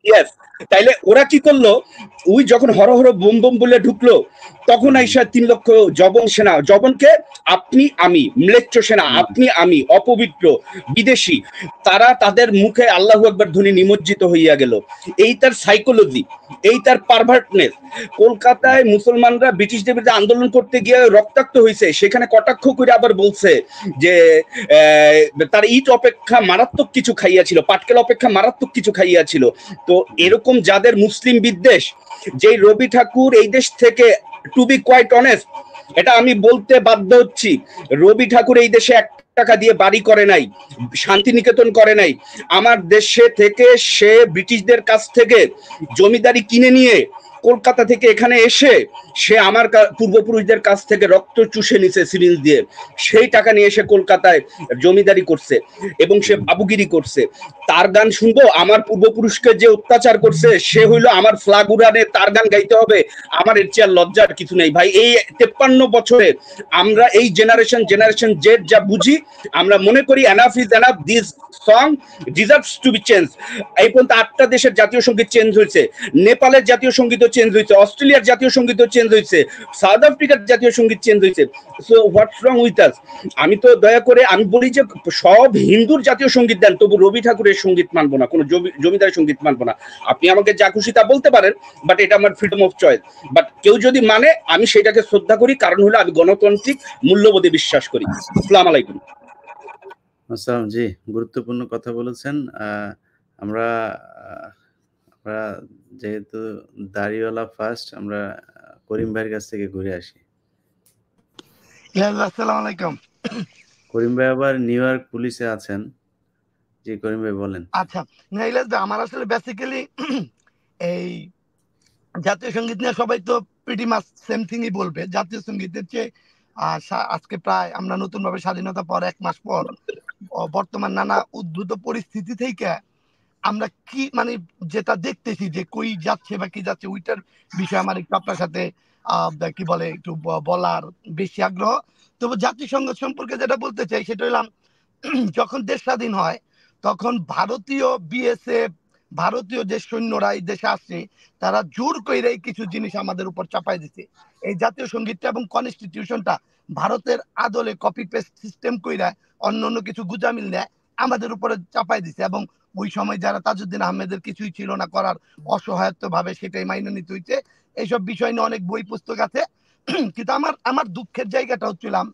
ইয়েস। তাইলে ওরা কি করলো, ওই যখন হর হর বোম বোম বলে ঢুকলো, তখন আইসা 3 লক্ষ জবন সেনা, জবনকে আপনি আমি, ম্লেচ্ছ সেনা আপনি আমি, অপবিত্র বিদেশি, তারা তাদের মুখে আল্লাহু আকবার ধ্বনি নিমজ্জিত হইয়া গেল। এই তার সাইকোলজি, এই তার পারভার্টনেস। কলকাতায় মুসলমানরা ব্রিটিশদের বিরুদ্ধে আন্দোলন করতে গিয়ে রক্তাক্ত হয়েছে, সেখানে কটাক্ষ করে আবার বলছে যে তার ইট অপেক্ষা মারাত্মক কিছু খাইয়াছিল, পাটকেল অপেক্ষা মারাত্মক কিছু খাইয়াছিল। তো এরকম যাদের মুসলিম বিদ্বেষ, যে রবি ঠাকুর এই দেশ থেকে, টু বি কোয়াইট অনেস্ট, এটা আমি বলতে বাধ্য হচ্ছি, রবি ঠাকুর এই দেশে 1 টাকা দিয়ে বাড়ি করে নাই, শান্তিনিকেতন করে নাই। আমার দেশে থেকে সে ব্রিটিশদের কাছ থেকে জমিদারি কিনে নিয়ে কলকাতা থেকে এখানে এসে সে আমার পূর্বপুরুষদের কাছ থেকে রক্ত চুষে নিছে সিরিঞ্জ দিয়ে, সেই টাকা নিয়ে এসে কলকাতায় জমিদারি করছে এবং সে বাবুগিরি করছে। তার গান শুনবো? আমার পূর্বপুরুষকে যে অত্যাচার করছে সে হইলো আমার ফ্ল্যাগ উড়ানে তার গান গাইতে হবে? আমার এর চেয়ে লজ্জার কিছু নেই ভাই। এই 53 বছরে আমরা এই জেনারেশন জেড যা বুঝি, আমরা মনে করি enough is enough, this song deserves to be change. এই পর্যন্ত 8টা দেশের জাতীয় সঙ্গীত চেঞ্জ হয়েছে, নেপালের জাতীয় সঙ্গীত চেঞ্জ হয়েছে, অস্ট্রেলিয়ার জাতীয় সঙ্গীত চেঞ্জ হয়েছে, সাউথ আফ্রিকার জাতীয় সঙ্গীত চেঞ্জ হয়েছে। So what's wrong with us? আমি তো দয়া করে আমি বলি যে সব হিন্দুর জাতীয় সঙ্গীত দেন, তবু রবি ঠাকুরের সঙ্গীত মানবো না, কোনো জমিদারের সঙ্গীত মানবো না। আপনি আমাকে যা খুশি তা বলতে পারেন, বাট এটা আমার ফ্রিডম অফ চয়েস। বাট কেউ যদি মানে, আমি সেটাকে শ্রদ্ধা করি, কারণ হলো আমি গণতান্ত্রিক মূল্যবোধে বিশ্বাস করি। আসসালামু আলাইকুম। আসসালাম। জি, গুরুত্বপূর্ণ কথা বলেছেন। আমরা যেহেতু দাড়িওয়ালা ফার্স্ট, আমরা করিম ভাইয়ের কাছ থেকে ঘুরে আসি। আসসালামু আলাইকুম। করিম ভাই আবার নিউ ইয়র্ক পুলিশে আছেন। জি করিম ভাই বলেন। আচ্ছা, আমার আসলে বেসিক্যালি এই জাতীয় সঙ্গীত নিয়ে সবাই তো প্রিটি মাচ সেম থিংই বলবে। জাতীয় সঙ্গীতের চেয়ে আজকে প্রায় আমরা নতুনভাবে স্বাধীনতা পর 1 মাস পর বর্তমান নানা উদ্ভূত পরিস্থিতি থেকে আমরা কি মানে যেটা দেখতেছি যে কই যাচ্ছে বা কি যাচ্ছে, ওইটার বিষয়ে আমার একটু আপনার সাথে কি বলে একটু বলার বেশি আগ্রহ। তবে জাতীয় সংগীত সম্পর্কে যেটা বলতে চাই সেটা হলাম, যখন দেশ স্বাধীন হয় তখন ভারতীয় বিএসএফ, ভারতীয় যে সৈন্যরা এই দেশে আসছে, তারা জোর করে কিছু জিনিস আমাদের উপর চাপাই দিচ্ছে। এই জাতীয় সঙ্গীতটা এবং কনস্টিটিউশনটা ভারতের আদলে কপি পেস্ট সিস্টেম কইরা অন্য কিছু গুজামিল নেয় আমাদের উপরে চাপাই দিছে। এবং ওই সময় যারা তাজউদ্দিন আহমেদের কিছুই ছিল না করার, অসহায়ত্ব ভাবে সেটাই মাইনে নিতে হইছে। এইসব বিষয় নিয়ে অনেক বই পুস্তক আছে। কিন্তু আমার দুঃখের জায়গাটা হচ্ছিলাম,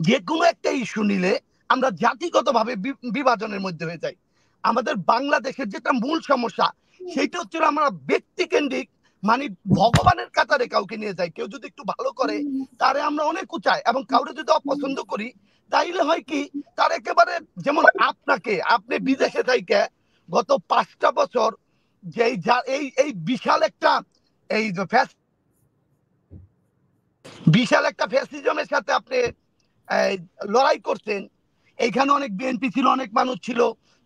যে কোনো একটা ইস্যু নিলে আমরা জাতিগতভাবে বিভাজনের মধ্যে হয়ে যাই। আমাদের বাংলাদেশের যেটা মূল সমস্যা সেইটা হচ্ছে আমরা ব্যক্তিকেন্দ্রিক, মানে ভগবানের কাতারে কাউকে নিয়ে যাই। কেউ যদি একটু ভালো করে তারে আমরা অনেক উঁচাই, এবং কাউরে যদি অপছন্দ করি তাইলে হয় কি, তার একেবারে যেমন আপনি বিদেশে থাইকে গত 5টা বছর যে এই বিশাল একটা ফ্যাসিজমের সাথে আপনি লড়াই করছেন। এইখানে অনেক বিএনপি ছিল, অনেক মানুষ ছিল,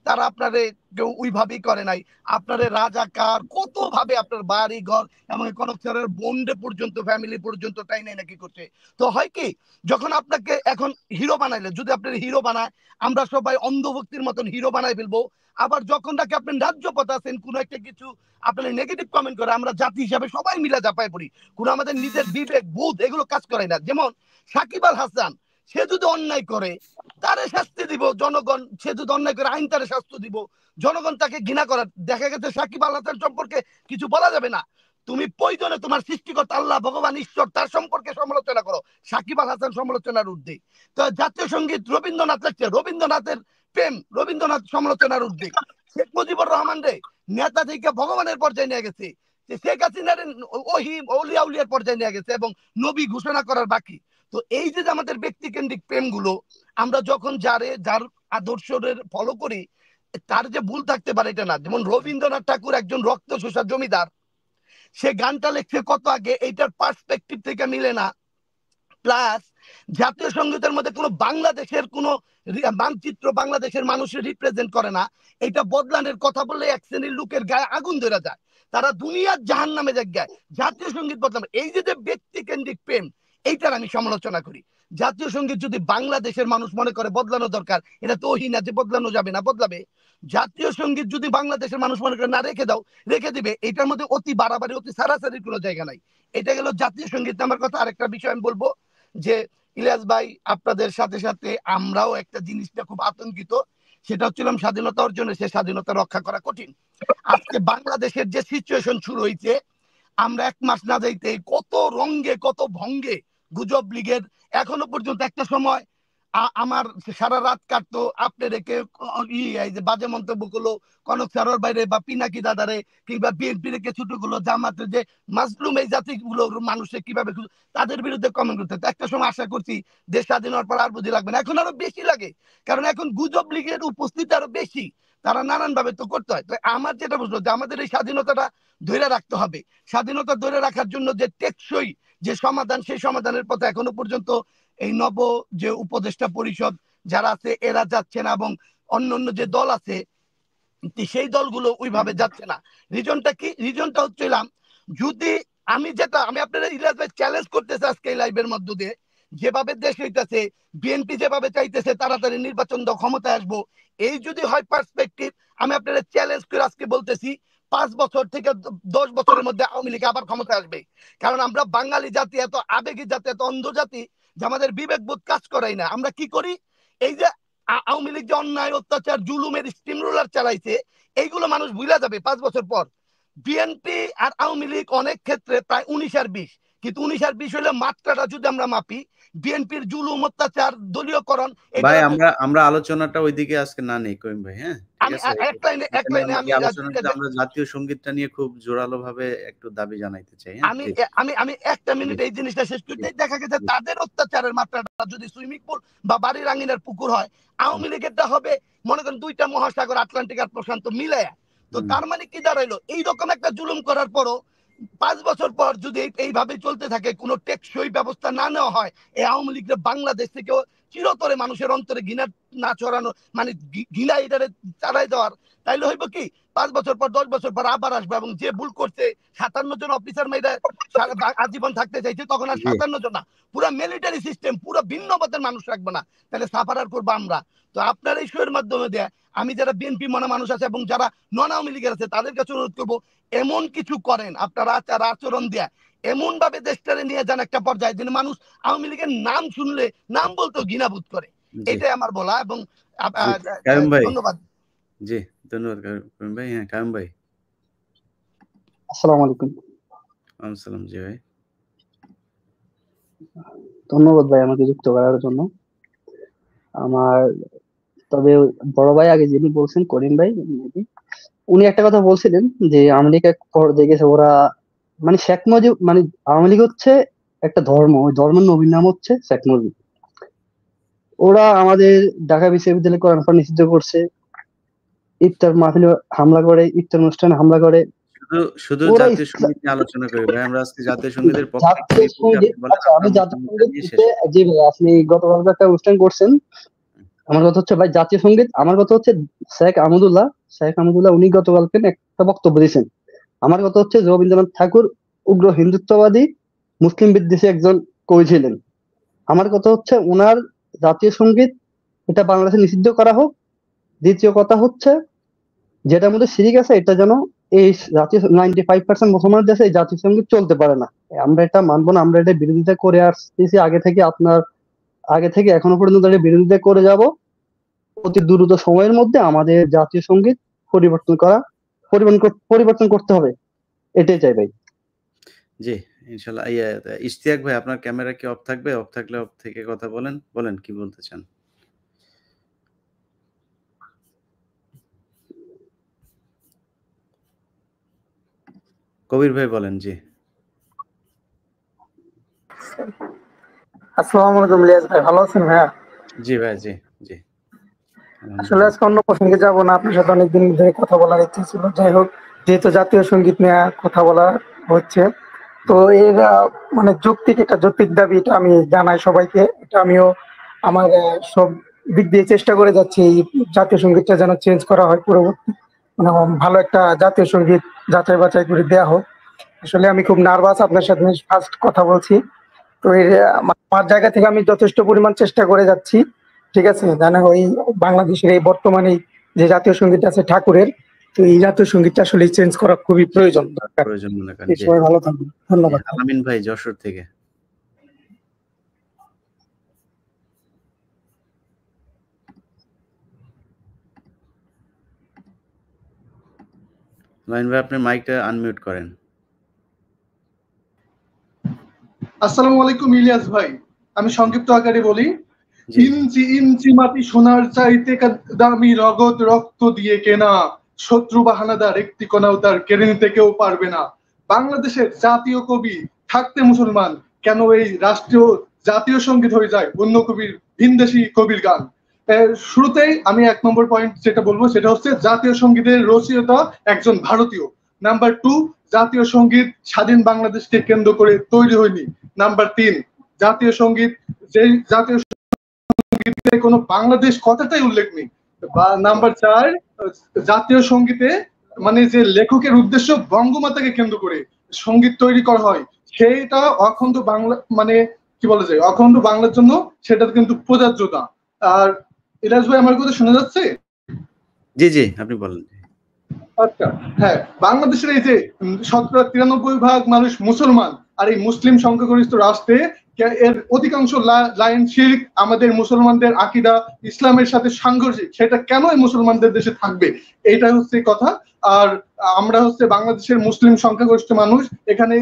তারা আপনারে কেউ ওইভাবেই করে নাই, আপনারে রাজাকার কত ভাবে আপনার বাড়ি ঘর এবং কনক স্যারের বন্ডে পর্যন্ত ফ্যামিলি পর্যন্ত তাই নাই নাকি করছে। তো হয় কি, যখন আপনাকে এখন হিরো বানাইলে, যদি আপনার হিরো বানায় আমরা সবাই অন্ধভক্তির মতন হিরো বানাই ফেলবো, আবার যখন নাকি আপনি রাজ্যপথ আছেন কোন একটা কিছু আপনার নেগেটিভ কমেন্ট করে, আমরা জাতি হিসাবে সবাই মিলে জাপায় পড়ি, কোন আমাদের নিজের বিবেক বোধ এগুলো কাজ করে না। যেমন সাকিব আল হাসান, সে যদি অন্যায় করে তারে শাস্তি দিব জনগণ, সে যদি অন্যায় করে আইন তারে শাস্তি দিব, জনগণ তাকে ঘৃণা করার। দেখা গেছে সাকিব আল হাসান সম্পর্কে কিছু বলা যাবে না, তুমি প্রয়োজনে তোমার সৃষ্টিকর্তা আল্লাহ ভগবান ঈশ্বর তার সম্পর্কে সমালোচনা করো, সাকিব আল হাসান সমালোচনার ঊর্ধ্বে। তো জাতীয় সঙ্গীত রবীন্দ্রনাথ লাগছে, রবীন্দ্রনাথের প্রেম, রবীন্দ্রনাথ সমালোচনার ঊর্ধ্বে। শেখ মুজিবুর রহমান রে নেতা থেকে ভগবানের পর্যায়ে নিয়ে গেছে, শেখ হাসিনার অলিয়া উলিয়ার পর্যায়ে নিয়ে গেছে এবং নবী ঘোষণা করার বাকি। তো এই যে আমাদের ব্যক্তিকেন্দ্রিক প্রেমগুলো আমরা যখন যার আদর্শের ফলো করি, তার যে ভুল থাকতে পারে এটা না। যেমন রবীন্দ্রনাথ ঠাকুর একজন রক্ত শোষা জমিদার, সে গানটা লিখছে কত আগে, এইটার পার্সপেক্টিভ থেকে মিলে না। প্লাস জাতীয় সঙ্গীতের মধ্যে কোনো বাংলাদেশের কোনো মানচিত্র বাংলাদেশের মানুষের রিপ্রেজেন্ট করে না। এটা বদলানের কথা বললে এক শ্রেণীর লোকের গায়ে আগুন ধরে যায়, তারা দুনিয়ার জাহান নামে জায়গায় জাতীয় সঙ্গীত বদলাবে। এই যে ব্যক্তি কেন্দ্রিক প্রেম, এইটার আমি সমালোচনা করি। জাতীয় সঙ্গীত যদি বাংলাদেশের মানুষ মনে করে বদলানো দরকার, এটা তো ওহি না যে বদলানো যাবে না, বদলাবে। জাতীয় সঙ্গীত যদি বাংলাদেশের মানুষ মনে করে না রেখে দাও, রেখে দিবে। এটার মধ্যে অতি বাড়াবাড়ি অতি সারাসারির কোনো জায়গা নাই। এটা গেল জাতীয় সঙ্গীত আমার কথা। আরেকটা বিষয় আমি বলবো যে ইলিয়াস ভাই, আপনাদের সাথে সাথে আমরাও একটা জিনিসটা খুব আতঙ্কিত, সেটা হচ্ছিলাম স্বাধীনতা অর্জনে সে স্বাধীনতা রক্ষা করা কঠিন। আজকে বাংলাদেশের যে সিচুয়েশন শুরু হয়েছে, আমরা এক মাস না যাইতে কত রঙ্গে কত ভঙ্গে গুজব লীগের এখনো পর্যন্ত একটা সময় আমার সারা রাত কাটতো আপনি রেখে যে বাজে মন্তব্য গুলো কনক সারোর বাইরে বা পিনাকি দাদারে কিংবা বিএনপি রেখে ছোট গুলো জামাতের যে মাসলুম এই জাতিগুলো মানুষের কিভাবে তাদের বিরুদ্ধে কমেন্ট করতে। একটা সময় আশা করছি দেশ স্বাধীন হওয়ার পর আর বুঝি লাগবে না, এখন আরো বেশি লাগে, কারণ এখন গুজব লীগের উপস্থিতি আরো বেশি, তারা নানান ভাবে তো করতে হয়। তো আমার যেটা বুঝলো যে আমাদের এই স্বাধীনতাটা ধরে রাখতে হবে, স্বাধীনতা ধরে রাখার জন্য যে টেকসই যে সমাধান, সেই সমাধানের পথে এখনো পর্যন্ত এই নব যে উপদেষ্টা পরিষদ যারা আছে এরা যাচ্ছে না, এবং অন্য অন্য যে দল আছে সেই দলগুলো ওইভাবে যাচ্ছে না। রিজনটা কি? রিজনটা হচ্ছিলাম, যদি আমি আপনারা ইলিয়াস ভাই চ্যালেঞ্জ করতেছে আজকে এই লাইভের মধ্য দিয়ে, যেভাবে দেশ হইতেছে, বিএনপি যেভাবে চাইতেছে তাড়াতাড়ি নির্বাচন দাও ক্ষমতায় আসবো, এই যদি হয় পার্সপেক্টিভ, আমি আপনারা চ্যালেঞ্জ করে আজকে বলতেছি 5 বছর থেকে 10 বছরের মধ্যে আওয়ামী লীগ আবার ক্ষমতায় আসবে। কারণ আমরা বাঙালি জাতি এত আবেগী জাতি, এত অন্ধ জাতি যে আমাদের বিবেকবোধ কাজ করাই না। আমরা কি করি, এই যে আওয়ামী লীগ যে অন্যায় অত্যাচার জুলুমের স্টিম রোলার চালাইছে, এইগুলো মানুষ ভুলে যাবে 5 বছর পর। বিএনপি আর আওয়ামী লীগ অনেক ক্ষেত্রে প্রায় 19 আর 20, কিন্তু 19 আর 20 হলে মাত্রাটা যদি আমরা মাপি, বিএনপির জুলুম অত্যাচার দলীয়করণ। ভাই আমরা আলোচনাটা ওইদিকে আজকে না নেই করিম ভাই। হ্যাঁ, ঠিক আছে, এক লাইনে আমি আলোচনাটা আমরা জাতীয় সঙ্গীতটা নিয়ে খুব জোরালো ভাবে একটু দাবি জানাইতে চাই। আমি একটা মিনিট এই জিনিসটা শেষ করতে। দেখা গেছে তাদের অত্যাচারের মাত্রাটা যদি সুইমিং পুল বা বাড়ির আঙিনার পুকুর হয়, আওয়ামী লীগেরটা হবে মনে করেন 2টা মহাসাগর আটলান্টিক আর প্রশান্ত মিলায়া। তো তার মানে কি দাঁড়াইলো, এইরকম একটা জুলুম করার পরও 5 বছর পর যদি এইভাবে চলতে থাকে, কোনো টেকসই ব্যবস্থা না নেওয়া হয়, এই আওয়ামী লীগের বাংলাদেশ থেকেও চিরতরে মানুষের অন্তরে ঘৃণা না ছড়ানো, মানে ঘৃণা এটারে চালাই দেওয়ার, তাইলে হইব কি 5 বছর পর 10 বছর পর আবার আসবে, এবং যে ভুল করছে 57 জন অফিসার মেয়েরা আজীবন থাকতে চাইছে, তখন আর 57 জন না, পুরো মিলিটারি সিস্টেম, পুরো ভিন্ন মতের মানুষ রাখবে না, তাহলে সাফারার করবো আমরা। তো আপনার এই শোয়ের মাধ্যমে দেয়া আমি যারা বিএনপি মনে মানুষ আছে এবং যারা নন আওয়ামী লীগের আছে তাদের কাছে অনুরোধ করবো, এমন কিছু করেন আপনারা আচার আচরণ দেয়া, এমন ভাবে দেশটারে নিয়ে যান একটা পর্যায়ে যেন মানুষ আওয়ামী লীগের নাম শুনলে নাম বলতেও ঘৃণাবোধ করে। এটাই আমার বলা। এবং ধন্যবাদ। জি ধন্যবাদ কাইম ভাই। হ্যাঁ কাইম ভাই, আসসালামু আলাইকুম। আসসালাম। জি ভাই, ধন্যবাদ ভাই আমাকে যুক্ত করার জন্য। আমার তবে বড় ভাই আগে যিনি বলছেন করিম ভাই, উনি একটা কথা বলছিলেন যে আওয়ামী লীগ দেখেছে ওরা মানে শেখ মুজিব, মানে আওয়ামী লীগ হচ্ছে একটা ধর্ম, ওই ধর্মের নবীর নাম হচ্ছে শেখ মুজিব। ওরা আমাদের ঢাকা বিশ্ববিদ্যালয়ে কোরআন পাঠ নিষিদ্ধ করছে, ইফতার মাহফিলে হামলা করে, ইফতার অনুষ্ঠানে হামলা করে। শুধু জাতীয় সঙ্গীত নিয়ে আলোচনা করি ভাই, আমরা আজকে জাতীয় সঙ্গীতের পক্ষে। আচ্ছা আমি জাতীয় সঙ্গীত, জি ভাই আপনি গতকাল একটা অনুষ্ঠান করছেন, আমার কথা হচ্ছে ভাই জাতীয় সঙ্গীত, আমার কথা হচ্ছে শেখ আহমদুল্লাহ উনি গতকালকে একটা বক্তব্য দিয়েছেন। আমার কথা হচ্ছে রবীন্দ্রনাথ ঠাকুর উগ্র হিন্দুত্ববাদী মুসলিম বিদ্বেষী একজন কবি ছিলেন। আমার কথা হচ্ছে ওনার জাতীয় সঙ্গীত এটা বাংলাদেশে নিষিদ্ধ করা হোক। দ্বিতীয় কথা হচ্ছে যেটার মধ্যে শিরিক আছে এটা যেন এই জাতীয় 95% মুসলমান দেশে এই জাতীয় সঙ্গীত চলতে পারে না। আমরা এটা মানবো না, আমরা এটা বিরোধিতা করে আসতেছি আগে থেকে এখনো পর্যন্ত এটা বিরোধিতা করে যাব। অতি দ্রুত সময়ের মধ্যে আমাদের জাতীয় সঙ্গীত পরিবর্তন করতে হবে, এটাই চাই ভাই। জি ইনশাল্লাহ। ইশতিয়াক ভাই, আপনার ক্যামেরা কি অফ থাকবে? অফ থাকলে অফ থেকে কথা বলেন কি বলতে চান। কবির ভাই বলেন। জি আসসালামু আলাইকুম লিয়াজ ভাই, ভালো আছেন ভাইয়া? জি ভাই, জি জি। আসলে আজকে অন্য প্রসঙ্গে যাব না, আপনার সাথে অনেকদিন ধরে কথা বলার ইচ্ছে ছিল। যাই হোক, যেহেতু জাতীয় সঙ্গীত নিয়ে কথা বলা হচ্ছে, তো এর মানে যৌক্তিক দাবি, এটা আমি জানাই সবাইকে। এটা আমিও আমার সব দিক দিয়ে চেষ্টা করে যাচ্ছি এই জাতীয় সঙ্গীতটা যেন চেঞ্জ করা হয়, পরবর্তী মানে ভালো একটা জাতীয় সঙ্গীত যাচাই বাছাই করে দেওয়া হোক। আসলে আমি খুব নার্ভাস, আপনার সাথে ফার্স্ট কথা বলছি। তো আমার জায়গা থেকে আমি যথেষ্ট পরিমাণ চেষ্টা করে যাচ্ছি, ঠিক আছে? জানা ওই বাংলাদেশের এই বর্তমানে যে জাতীয় সঙ্গীত আছে ঠাকুরের, তো এই জাতীয় সঙ্গীতটা আসলে চেঞ্জ করা খুবই প্রয়োজন মনে করেন। সবাই ভালো থাকবেন, ধন্যবাদ। আমিন ভাই যশোর থেকে। আমিন ভাই, আপনি মাইকটা আনমিউট করেন। আসসালামু আলাইকুম ইলিয়াস ভাই, আমি সংক্ষিপ্ত আকারে বলি। ইঞ্চি ইঞ্চি মাটি সোনার চাইতে দামি, রক্ত দিয়ে কেনা, শত্রু বাহানাদার একটি কণাও তার কেড়ে নিতে কেউ পারবে না। বাংলাদেশের জাতীয় কবি থাকতে মুসলমান, কেন এই রাষ্ট্রীয় জাতীয় সঙ্গীত হয়ে যায় অন্য কবির ভিনদেশি কবির গান? শুরুতেই আমি 1 নম্বর পয়েন্ট যেটা বলবো সেটা হচ্ছে জাতীয় সঙ্গীতের রচয়িতা একজন ভারতীয়। নাম্বার 2, জাতীয় সঙ্গীত স্বাধীন বাংলাদেশকে কেন্দ্র করে তৈরি হয়নি। নাম্বার 3, জাতীয় সঙ্গীত যেই জাতীয় সঙ্গীতে কোনো বাংলাদেশ কথাটাই উল্লেখ নেই। নাম্বার 4, জাতীয় সঙ্গীতে মানে যে লেখকের উদ্দেশ্য বঙ্গমাতাকে কেন্দ্র করে সঙ্গীত তৈরি করা হয়, সেইটা অখণ্ড বাংলা মানে কি বলা যায় অখণ্ড বাংলার জন্য সেটা কিন্তু প্রযোজ্য না। আর ইলাস ভাই, আমার কথা শোনা যাচ্ছে? জি জি, আপনি বলেন। আচ্ছা, হ্যাঁ, বাংলাদেশের এই যে 93% মানুষ মুসলমান, আর এই মুসলিম সংখ্যাগরিষ্ঠ রাষ্ট্রে এর অধিকাংশ লাইন শিরক, আমাদের মুসলমানদের আকীদা ইসলামের সাথে সাংঘর্ষিক, সেটা কেন এই মুসলমানদের দেশে থাকবে? এইটা হচ্ছে কথা। আর আমরা হচ্ছে বাংলাদেশের মুসলিম সংখ্যাগরিষ্ঠ মানুষ, এখানে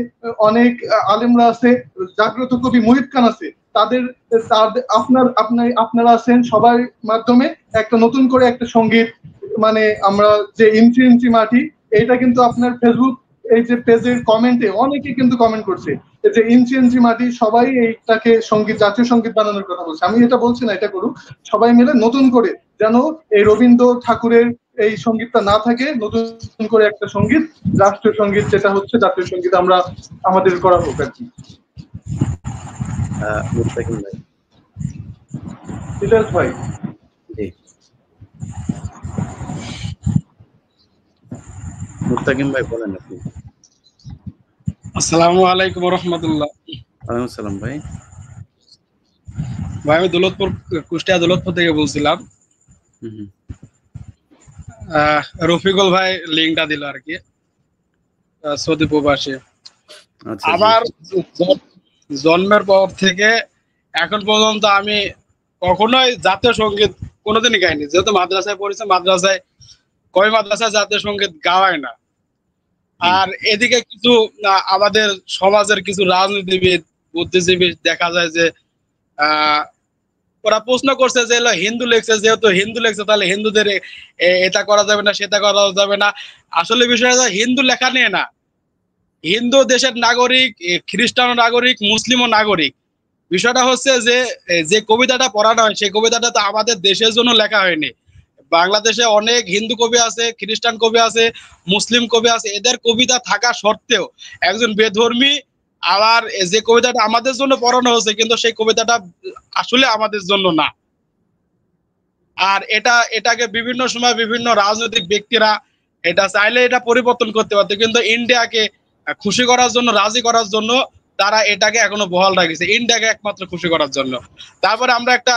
অনেক আলেমরা আছে, জাগ্রত কবি মুহিত খান আছে, তাদের আপনারা আছেন, সবার মাধ্যমে একটা নতুন করে একটা সঙ্গীত মানে আমরা যে ইঞ্চি ইঞ্চি মাটি, এটা কিন্তু আপনার ফেসবুক এই যে পেজের কমেন্টে অনেকে কিন্তু কমেন্ট করছে যে ইঞ্চি ইঞ্চি মাটি, সবাই এইটাকে সঙ্গীত জাতীয় সঙ্গীত বানানোর কথা বলছে। আমি এটা বলছি না এটা করুক, সবাই মিলে নতুন করে যেন এই রবীন্দ্র ঠাকুরের এই সঙ্গীতটা না থাকে, নতুন করে একটা সঙ্গীত রাষ্ট্রীয় সঙ্গীত যেটা হচ্ছে জাতীয় সঙ্গীত আমরা আমাদের করা হোক আর কি। ইলিয়াস ভাই। জি, মুস্তাকিম ভাই বলেন আপনি। আসসালামু আলাইকুম ওয়া রাহমাতুল্লাহ। ওয়ালাইকুম আসসালাম ভাই। ভাই আমি কুষ্টিয়া দৌলতপুর থেকে বলছিলাম। রফিকুল ভাই লিংকটা দিল আর কি, সৌদি প্রবাসী। আমার জন্মের পর থেকে এখন পর্যন্ত আমি কখনোই জাতীয় সঙ্গীত কোনোদিনই গাইনি, যেহেতু মাদ্রাসায় পড়েছে, মাদ্রাসায় জাতীয় সঙ্গীত গাওয়ায় না। আর এদিকে কিছু আমাদের সমাজের কিছু রাজনীতিবিদ, বুদ্ধিজীবী দেখা যায় যে ওরা প্রশ্ন করছে যে হিন্দু লেখছে, যেহেতু হিন্দু লেখছে তাহলে হিন্দুদের এটা করা যাবে না, সেটা করা যাবে না। আসলে বিষয়টা হিন্দু লেখা নিয়ে না, হিন্দু দেশের নাগরিক, খ্রিস্টান নাগরিক, মুসলিমও নাগরিক। বিষয়টা হচ্ছে যে কবিতাটা পড়ানো হয় সেই কবিতাটা তো আমাদের দেশের জন্য লেখা হয়নি। বাংলাদেশে অনেক হিন্দু কবি আছে, খ্রিস্টান কবি আছে, মুসলিম কবি আছে, এদের কবিতা থাকা সত্ত্বেও একজন বেধর্মী আবার যে কবিতাটা আমাদের জন্য পড়ানো হচ্ছে, কিন্তু সেই কবিতাটা আসলে আমাদের জন্য না। আর এটাকে বিভিন্ন সময় বিভিন্ন রাজনৈতিক ব্যক্তিরা এটা চাইলে এটা পরিবর্তন করতে পারতো, কিন্তু ইন্ডিয়াকে খুশি করার জন্য, রাজি করার জন্য তারা এটাকে এখনো বহাল রাখছে, ইন্ডিয়াকে একমাত্র খুশি করার জন্য। তারপরে আমরা একটা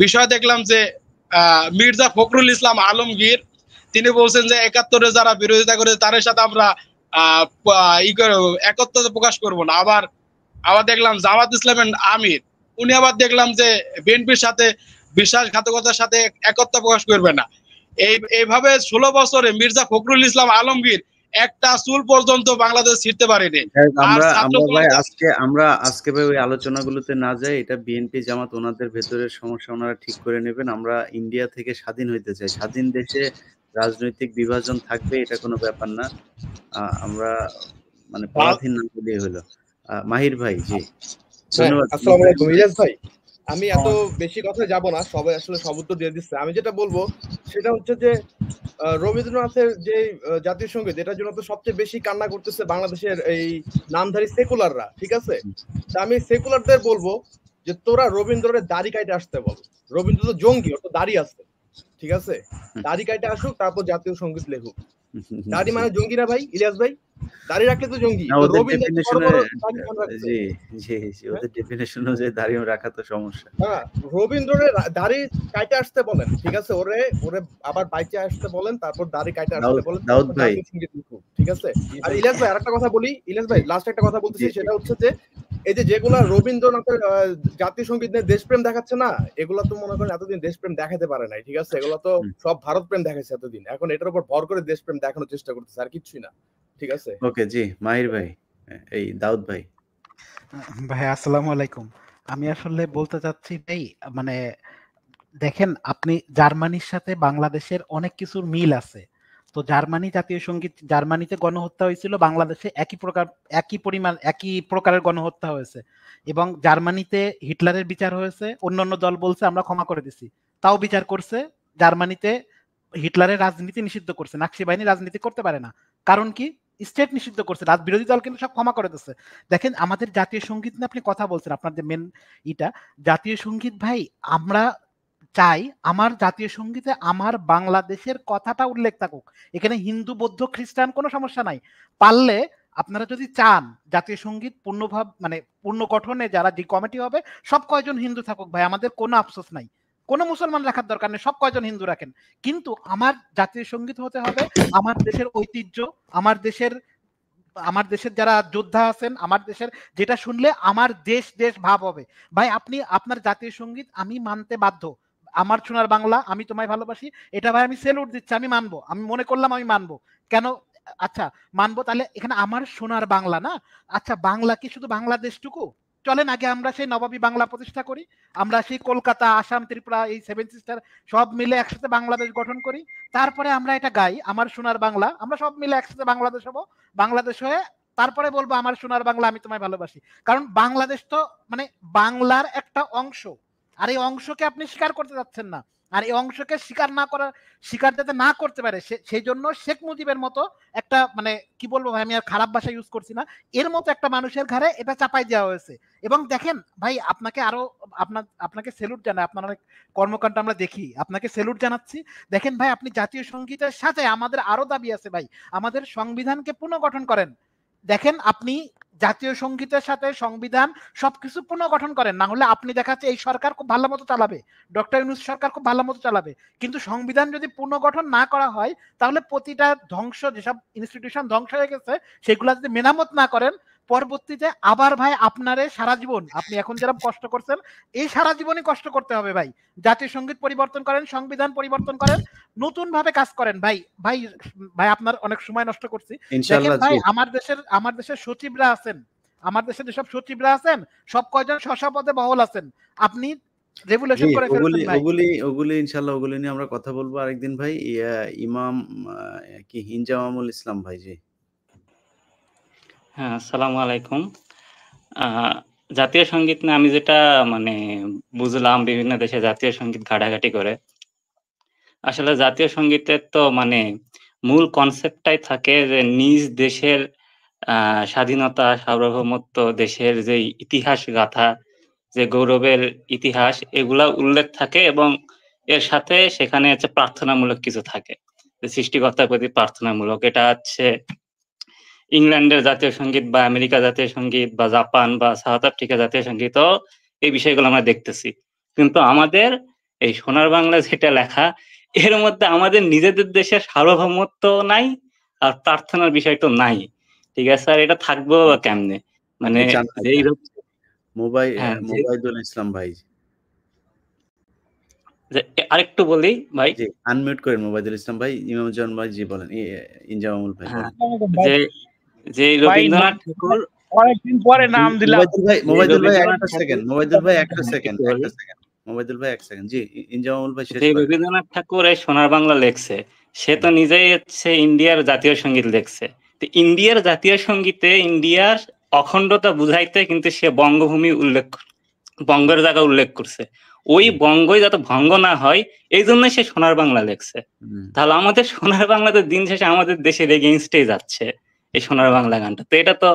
বিষয় দেখলাম যে মির্জা ফখরুল ইসলাম আলমগীর তিনি বলছেন যে ৭১-এ যারা বিরোধিতা করে তাদের সাথে আমরা একত্রতা প্রকাশ করব না। আবার দেখলাম জামাত ইসলামের আমির উনি আবার দেখলাম যে বিএনপির সাথে বিশ্বাসঘাতকতার সাথে একত্রতা প্রকাশ করবে না। এইভাবে 16 বছরে মির্জা ফখরুল ইসলাম আলমগীর একটা চুল পর্যন্ত বাংলাদেশ ছিঁড়তে পারেনি। আজকে ওই আলোচনাগুলোতে না যাই, এটা বিএনপি জামাত ওনাদের ভেতরের সমস্যা ওনারা ঠিক করে নেবেন। আমরা ইন্ডিয়া থেকে স্বাধীন হইতে চাই, স্বাধীন দেশে রাজনৈতিক বিভাজন থাকবে, এটা কোনো ব্যাপার না। আমরা মানে পরাধীন না বলেই হলো। মাহির ভাই, জি ধন্যবাদ। আসসালামু আলাইকুম ইলিয়াস ভাই, আমি এত বেশি কথা যাব না, সবাই আসলে সব উত্তর দিয়ে দিচ্ছে। আমি যেটা বলবো সেটা হচ্ছে যে রবীন্দ্রনাথের যে জাতীয় সঙ্গীত, এটার জন্য তো সবচেয়ে বেশি কান্না করতেছে বাংলাদেশের এই নামধারী সেকুলাররা, ঠিক আছে? তা আমি সেকুলারদের বলবো যে তোরা রবীন্দ্রের দাড়ি কাইটে আসতে বল। রবীন্দ্র তো জঙ্গি, ওর তো দাড়ি আছে, ঠিক আছে? দাড়ি কাইটে আসুক, তারপর জাতীয় সঙ্গীত লেখুক। দাড়ি মানে জঙ্গি না ভাই, ইলিয়াস ভাই? দাড়ি রাখলে তো জঙ্গি। রবীন্দ্রের দাড়ি কাইটে আসতে বলেন, ঠিক আছে? ওরে আবার বাইচে আসতে বলেন, তারপর দাড়ি কাইটে আসতে বলেন, ঠিক আছে? আর ইলিয়াস ভাই আরেকটা কথা বলি, ইলিয়াস ভাই লাস্ট একটা কথা বলতেছি, সেটা হচ্ছে যে এই যে যেগুলা রবীন্দ্রনাথের জাতীয় সঙ্গীত নিয়ে দেশপ্রেম দেখাচ্ছে না, এগুলা তো মনে করেন এতদিন দেশপ্রেম দেখাতে পারে নাই, ঠিক আছে? এগুলা তো সব ভারত প্রেম দেখাচ্ছে এতদিন, এখন এটার উপর ভর করে দেশপ্রেম দেখানোর চেষ্টা করতেছে, আর কিছুই না, ঠিক আছে? ওকে জি, মাহির ভাই, এই দাউদ ভাই। ভাই আসসালামু আলাইকুম। আমি আসলে বলতে চাচ্ছি ভাই, মানে দেখেন আপনি জার্মানির সাথে বাংলাদেশের অনেক কিছুর মিল আছে। তো জার্মানি জাতীয় সঙ্গীত, জার্মানিতে গণহত্যা হয়েছিল, বাংলাদেশে একই প্রকারের গণহত্যা হয়েছে, এবং জার্মানিতে হিটলারের বিচার হয়েছে, অন্যান্য দল বলছে আমরা ক্ষমা করে দিছি, তাও বিচার করছে। জার্মানিতে হিটলারের রাজনীতি নিষিদ্ধ করছে, নাৎসি বাহিনী রাজনীতি করতে পারে না, কারণ কি? স্টেট নিষিদ্ধ করছে, বিরোধী দল কিন্তু সব ক্ষমা করে দিচ্ছে। দেখেন আমাদের জাতীয় সঙ্গীত নিয়ে আপনি কথা বলছেন, আপনার যে মেন জাতীয় সঙ্গীত ভাই, আমরা চাই আমার জাতীয় সঙ্গীতে আমার বাংলাদেশের কথাটা উল্লেখ থাকুক। এখানে হিন্দু, বৌদ্ধ, খ্রিস্টান কোনো সমস্যা নাই। পারলে আপনারা যদি চান জাতীয় সঙ্গীত পূর্ণ গঠনে যারা যে কমিটি হবে সব কয়জন হিন্দু থাকুক ভাই, আমাদের কোনো আফসোস নাই, কোনো মুসলমান রাখার দরকার নেই, সব কয়জন হিন্দু রাখেন। কিন্তু আমার জাতীয় সঙ্গীত হতে হবে আমার দেশের ঐতিহ্য, আমার দেশের যারা যোদ্ধা আছেন, আমার দেশের, যেটা শুনলে আমার দেশ ভাব হবে। ভাই আপনি আপনার জাতীয় সঙ্গীত আমি মানতে বাধ্য, আমার সোনার বাংলা, আমি তোমায় ভালোবাসি, এটা ভাই আমি সেলুট দিচ্ছি, আমি মানবো, আমি মনে করলাম আমি মানবো। কেন? আচ্ছা মানবো, তাহলে এখানে আমার সোনার বাংলা না, আচ্ছা বাংলা কি শুধু বাংলাদেশটুকু? চলেন আগে আমরা সেই নবাবী বাংলা প্রতিষ্ঠা করি, আমরা সেই কলকাতা, আসাম, ত্রিপুরা, এই 7 সিস্টার সব মিলে একসাথে বাংলাদেশ গঠন করি, তারপরে আমরা এটা গাই আমার সোনার বাংলা, আমরা সব মিলে একসাথে বাংলাদেশ হবো, বাংলাদেশ হয়ে তারপরে বলবো আমার সোনার বাংলা, আমি তোমায় ভালোবাসি। কারণ বাংলাদেশ তো মানে বাংলার একটা অংশ, আর এই অংশকে আপনি স্বীকার করতে যাচ্ছেন না, আর এই অংশকে স্বীকার যাতে না করতে পারে সেই জন্য শেখ মুজিবের মতো একটা, মানে কি বলবো ভাই, আমি আর খারাপ ভাষা ইউজ করছি না, এর মতো একটা মানুষের ঘাড়ে এটা চাপাই দেওয়া হয়েছে। এবং দেখেন ভাই, আপনাকে সেলুট জানাই, আপনার অনেক কর্মকাণ্ড আমরা দেখি, আপনাকে সেলুট জানাচ্ছি। দেখেন ভাই, আপনি জাতীয় সঙ্গীতের সাথে আমাদের আরো দাবি আছে ভাই, আমাদের সংবিধানকে পুনর্গঠন করেন। দেখেন আপনি জাতীয় সঙ্গীতের সাথে সংবিধান সবকিছু পুনর্গঠন করেন, না হলে আপনি দেখাচ্ছে এই সরকার খুব ভালো মতো চালাবে, ডক্টর ইউনূস সরকার খুব ভালো মতো চালাবে, কিন্তু সংবিধান যদি পুনর্গঠন না করা হয় তাহলে প্রতিটা যেসব ইনস্টিটিউশন ধ্বংস হয়ে গেছে সেগুলো যদি মেরামত না করেন, পরবর্তীতে আবার ভাই আপনারে সারা জীবন, আপনি এখন যারা কষ্ট করছেন এই সারা জীবনই কষ্ট করতে হবে ভাই। জাতীয় সঙ্গীত পরিবর্তন করেন, সংবিধান পরিবর্তন করেন, নতুন ভাবে কাজ করেন ভাই। ভাই আপনার অনেক সময় নষ্ট করছি। ভাই আমার দেশের সচিবরা আছেন, আমার দেশে যেসব সচিবরা আছেন সব কয়জন পদে বহাল আছেন, আপনি রেভুলেশন করে ফেলছেন ভাই। ওগুলি ইনশাআল্লাহ ওগুলি নিয়ে আমরা কথা বলবো আরেকদিন ভাই। ইমাম কি ইনজামামুল ইসলাম ভাই, জি। হ্যাঁ, আসসালামু আলাইকুম। জাতীয় সঙ্গীত নিয়ে আমি যেটা মানে বুঝলাম, বিভিন্ন দেশে জাতীয় সঙ্গীত ঘাটাঘাটি করে, আসলে জাতীয় সঙ্গীতের তো মানে মূল কনসেপ্টটাই থাকে যে নিজ দেশের স্বাধীনতা, সার্বভৌমত্ব, দেশের যে ইতিহাস গাথা, যে গৌরবের ইতিহাস, এগুলা উল্লেখ থাকে এবং এর সাথে সেখানে হচ্ছে প্রার্থনামূলক কিছু থাকে, যে সৃষ্টিকর্তার প্রতি প্রার্থনামূলক। এটা হচ্ছে ইংল্যান্ডের জাতীয় সঙ্গীত বা আমেরিকা জাতীয় সঙ্গীত বা জাপান বা সাউথ আফ্রিকা জাতীয় সঙ্গীতও এই বিষয়গুলো আমরা দেখতেছি। কিন্তু আমাদের এই সোনার বাংলা যেটা লেখা, এর মধ্যে আমাদের নিজেদের দেশের সার্বভৌমত্ব নাই, আর প্রার্থনার বিষয় তো নাই। ঠিক আছে, আর এটা থাকবো বা কেমনে? মানে যেই হ্যাঁ, মোবাইদুল ইসলাম ভাই, আরেকটু বলি ভাই, জি আনমিউট করেন মোবাইদুল ইসলাম ভাই। ইমামুজ্জামান ভাই জি বলেন, ইনজামামুল ভাই বলেন। যে রবীন্দ্রনাথ ঠাকুর অনেকদিন পরে নাম দিলাম। মোবাইদুল ভাই একটা সেকেন্ড, মোবাইদুল ভাই একটা সেকেন্ড, মোবাইদুল ভাই এক সেকেন্ড, জি ইনজামামুল ভাই শেষ করেন। রবীন্দ্রনাথ ঠাকুর এই সোনার বাংলা লেখছে, সে তো নিজেই হচ্ছে ইন্ডিয়ার জাতীয় সঙ্গীত লেখছে। তো ইন্ডিয়ার জাতীয় সঙ্গীতে ইন্ডিয়ার অখণ্ডতা বুঝাইতে কিন্তু সে বঙ্গভূমি বঙ্গের জায়গা উল্লেখ করছে। ওই বঙ্গই যাতে ভঙ্গ না হয় এই জন্য সে সোনার বাংলা লেখছে। তাহলে আমাদের সোনার বাংলাতে দিন শেষে আমাদের দেশের এগেইনস্টে যাচ্ছে এই সোনার বাংলা গানটা। তো এটা তো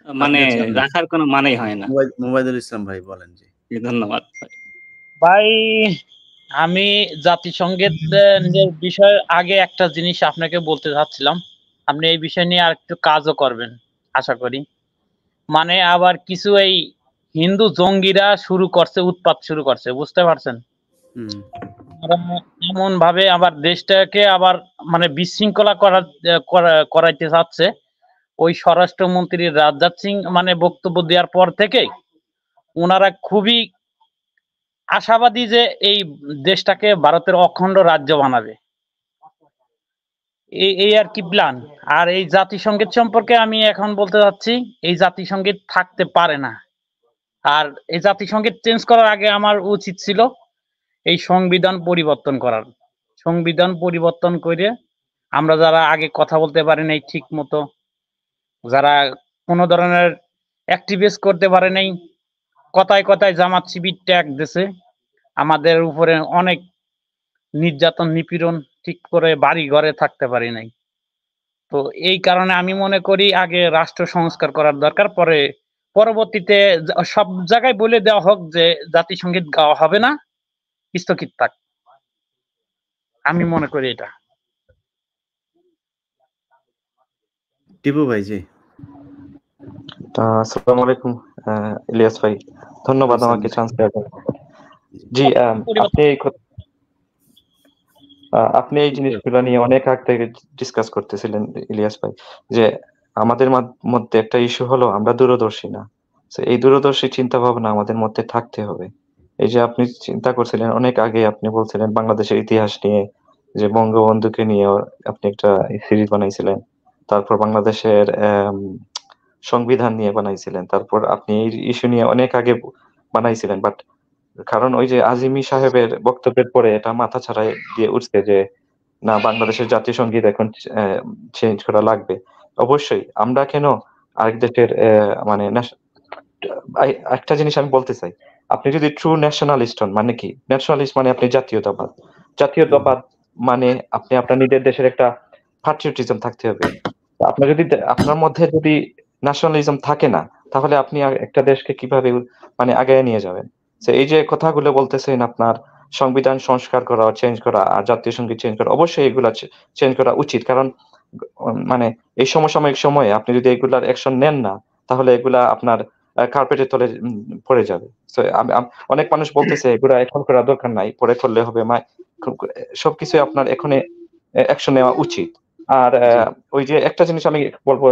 মানে রাখার কোনো মানেই হয় না। মোবাইদুল ইসলাম ভাই বলেন। জি ধন্যবাদ ভাই। আমি জাতিসংগীতের বিষয়ে আগে একটা জিনিস আপনাকে বলতে চাচ্ছিলাম, আপনি এই বিষয় নিয়ে আর একটু কাজও করবেন আশা করি। মানে আবার কিছু এই হিন্দু জঙ্গিরা উৎপাত শুরু করছে, বুঝতে পারছেন? এমন ভাবে আবার দেশটাকে আবার মানে বিশৃঙ্খলা করাইতে চাচ্ছে। ওই স্বরাষ্ট্রমন্ত্রী রাজনাথ সিং মানে বক্তব্য দেওয়ার পর থেকে ওনারা খুবই আশাবাদী যে এই দেশটাকে ভারতের অখণ্ড রাজ্য বানাবে, এই আর কি প্ল্যান। আর এই জাতিসংগীত সম্পর্কে আমি এখন বলতে চাচ্ছি, এই জাতিসংগীত থাকতে পারে না। আর এই জাতিসংগীত চেঞ্জ করার আগে আমার উচিত ছিল এই সংবিধান পরিবর্তন করার। সংবিধান পরিবর্তন করে আমরা যারা আগে কথা বলতে পারি নাই ঠিক মতো, যারা কোনো ধরনের অ্যাক্টিভিস্ট করতে পারে নাই, কথায় কথায় জামাত শিবির ট্যাগ দিছে, আমাদের উপরে অনেক নির্যাতন নিপীড়ন, ঠিক করে বাড়ি ঘরে থাকতে পারি নাই। তো এই কারণে আমি মনে করি আগে রাষ্ট্র সংস্কার করার দরকার, পরে পরবর্তীতে সব জায়গায় বলে দেওয়া হোক যে জাতিসংগীত গাওয়া হবে না, স্থগিত থাক। আমি মনে করি এটা। টিপু ভাই জি। আসসালামু আলাইকুম ইলিয়াস ভাই, ধন্যবাদ আমাকে চান্স দেওয়ার জন্য। জি আপনি এই জিনিসগুলো নিয়ে অনেক আগ থেকে ডিসকাস করতেছিলেন ইলিয়াস ভাই, যে আমাদের মধ্যে একটা ইস্যু হলো আমরা দূরদর্শী না। এই দূরদর্শী চিন্তা ভাবনা আমাদের মধ্যে থাকতে হবে। এই যে আপনি চিন্তা করছিলেন অনেক আগে, আপনি বলছিলেন বাংলাদেশের ইতিহাস নিয়ে, যে বঙ্গবন্ধুকে নিয়ে আপনি একটা সিরিজ বানাইছিলেন, তারপর বাংলাদেশের সংবিধান নিয়ে বানাইছিলেন, তারপর আপনি এই ইস্যু নিয়ে অনেক আগে বানাইছিলেন। বাট কারণ ওই যে আজিমি সাহেবের বক্তব্যের পরে এটা মাথা ছাড়াই দিয়ে উঠছে যে না, বাংলাদেশের জাতীয় সঙ্গীত এখন চেঞ্জ করা লাগবে। অবশ্যই আমরা কেন আরেক দেশের মানে একটা জিনিস আমি বলতে চাই, আপনি যদি ট্রু ন্যাশনালিস্ট হন, মানে কি ন্যাশনালিস্ট মানে আপনি জাতীয়তাবাদ, জাতীয়তাবাদ মানে আপনি আপনার নিজের দেশের একটা প্যাট্রিয়টিজম থাকতে হবে। আপনার যদি আপনার মধ্যে যদি ন্যাশনালিজম থাকে না, তাহলে আপনি একটা দেশকে কিভাবে মানে আগায় নিয়ে যাবেন? এই যে কথাগুলো বলতেছেন আপনার সংবিধান সংস্কার করা, চেঞ্জ করা, আর জাতীয় সঙ্গীত চেঞ্জ করা, অবশ্যই এগুলা চেঞ্জ করা উচিত। কারণ মানে এই সমসাময়িক সময়ে আপনি যদি এগুলার অ্যাকশন নেন না, তাহলে এগুলা আপনার কার্পেটের তলে পড়ে যাবে। অনেক মানুষ বলতেছে এগুলা এখন করা দরকার নাই, পরে করলে হবে। সবকিছু আপনার এখনই অ্যাকশন নেওয়া উচিত। আর ওই যে একটা জিনিস আমি বলবো,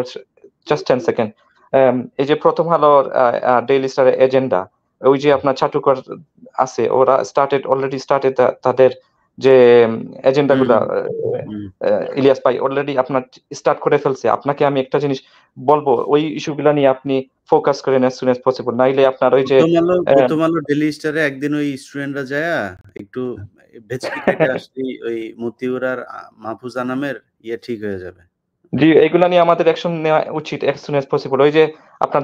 জাস্ট 10 সেকেন্ড, এই যে প্রথম আলোর ডেইলি স্টারের এজেন্ডা, ওই যে আপনার চাটুকর আছে, ওরা অলরেডি স্টার্টেড তাদের যে এজেন্ডা গুলা, ইলিয়াস ভাই অলরেডি আপনার স্টার্ট করে ফেলছে। আপনাকে আমি একটা জিনিস বলবো, ওই ইস্যুগুলা নিয়ে আপনি ফোকাস করেন as soon as possible, নাইলে আপনার ওই যে প্রথম আলো ডেইলি স্টারে একদিন ওই স্টুডেন্টরা যায় একটু ভেচকি কেটে আসলে ওই মতিউর আর মাহফুজা নামের ঠিক হয়ে যাবে। জি, এগুলা নিয়ে আমাদের অ্যাকশন নেওয়া উচিত as soon as possible। ওই যে আপনার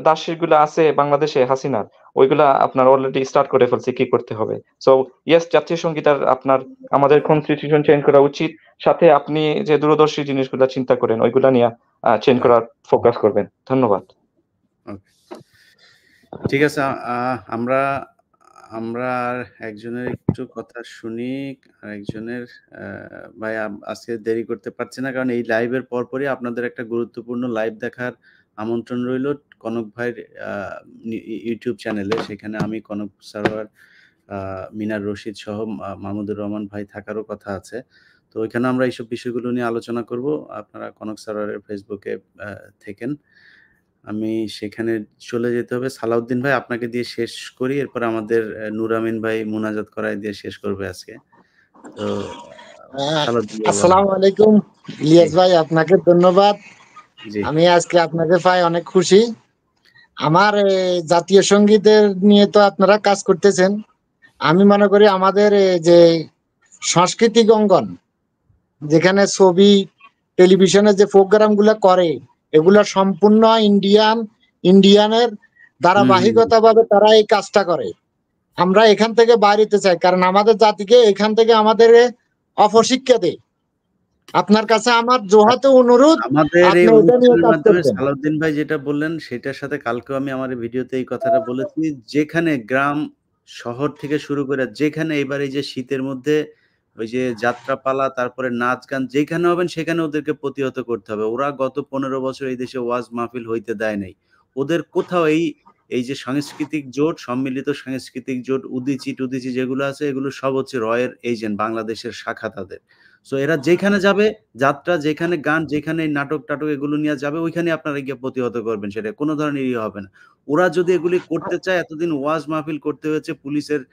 দাসেরগুলো আছে বাংলাদেশে হাসিনার, ওইগুলা আপনার অলরেডি স্টার্ট করে ফেলছে কি করতে হবে। সো ইয়েস, জাতীয় সঙ্গীত আর আপনার আমাদের কনস্টিটিউশন চেঞ্জ করা উচিত, সাথে আপনি যে দূরদর্শী জিনিসগুলা চিন্তা করেন ওইগুলা নিয়ে চেঞ্জ করার ফোকাস করবেন। ধন্যবাদ। ঠিক আছে, আমরা আমরা আর একজনের একটু কথা শুনি। আরেকজনের ভাই আজকে দেরি করতে পারছি না, কারণ এই লাইভের পরপরই আপনাদের একটা গুরুত্বপূর্ণ লাইভ দেখার আমন্ত্রণ রইল কনক ভাইয়ের ইউটিউব চ্যানেলে। সেখানে আমি, কনক সারোয়ার, মিনার রশিদ সহ মাহমুদুর রহমান ভাই থাকারও কথা আছে। তো ওইখানে আমরা এইসব বিষয়গুলো নিয়ে আলোচনা করব। আপনারা কনক সারোয়ারের ফেসবুকে থেকেন। আমি সেখানে চলে যেতে হবে। সালাউদ্দিন ভাই, আপনাকে দিয়ে শেষ করি, এরপর আমাদের নূর আমিন ভাই মুনাজাত করায় দিয়ে শেষ করবে আজকে। তো আসসালামু আলাইকুম ইলিয়াস ভাই, আপনাকে ধন্যবাদ। আমি আজকে আপনাকে পাই অনেক খুশি। আমার জাতীয় সঙ্গীতের নিয়ে তো আপনারা কাজ করতেছেন। আমি মনে করি আমাদের যে সাংস্কৃতিক অঙ্গন, যেখানে ছবি টেলিভিশনে যে প্রোগ্রাম গুলা করে, এগুলা সম্পূর্ণ ইন্ডিয়ানের ধারাবাহিকতা ভাবে তারা এই কাজটা করে। আমরা এখান থেকে বাইরেতে চাই, কারণ আমাদের জাতিকে এখান থেকে আমাদের অপশিক্ষা দেয়। আপনার কাছে আমার জোহাতে অনুরোধ, আমাদের এই অনুষ্ঠানের মাধ্যমে সালাউদ্দিন ভাই যেটা বললেন সেটার সাথে কালকেও আমি আমার ভিডিওতে এই কথাটা বলেছি, যেখানে গ্রাম শহর থেকে শুরু করে যেখানে এবার এই যে শীতের মধ্যে ওই যে যাত্রাপালা, তারপরে নাচ গান যেখানে হবেন সেখানে ওদেরকে প্রতিহত করতে হবে। ওরা গত 15 বছর এই দেশে ওয়াজ মাহফিল হইতে দেয় নাই। ওদের কোথাও এই যে সাংস্কৃতিক জোট, সম্মিলিত সাংস্কৃতিক জোট, উদীচি যেগুলো আছে, এগুলো সব হচ্ছে রয়ের এজেন্ট, বাংলাদেশের শাখা তাদের। সো এরা যেখানে যাবে, যাত্রা যেখানে, গান যেখানে, নাটক টাটক এগুলো নিয়ে যাবে, ওইখানে আপনারা গিয়ে প্রতিহত করবেন। সেটা কোনো ধরনের হবে না। ওরা যদি এগুলি করতে চায়, এতদিন ওয়াজ মাহফিল করতে হয়েছে পুলিশের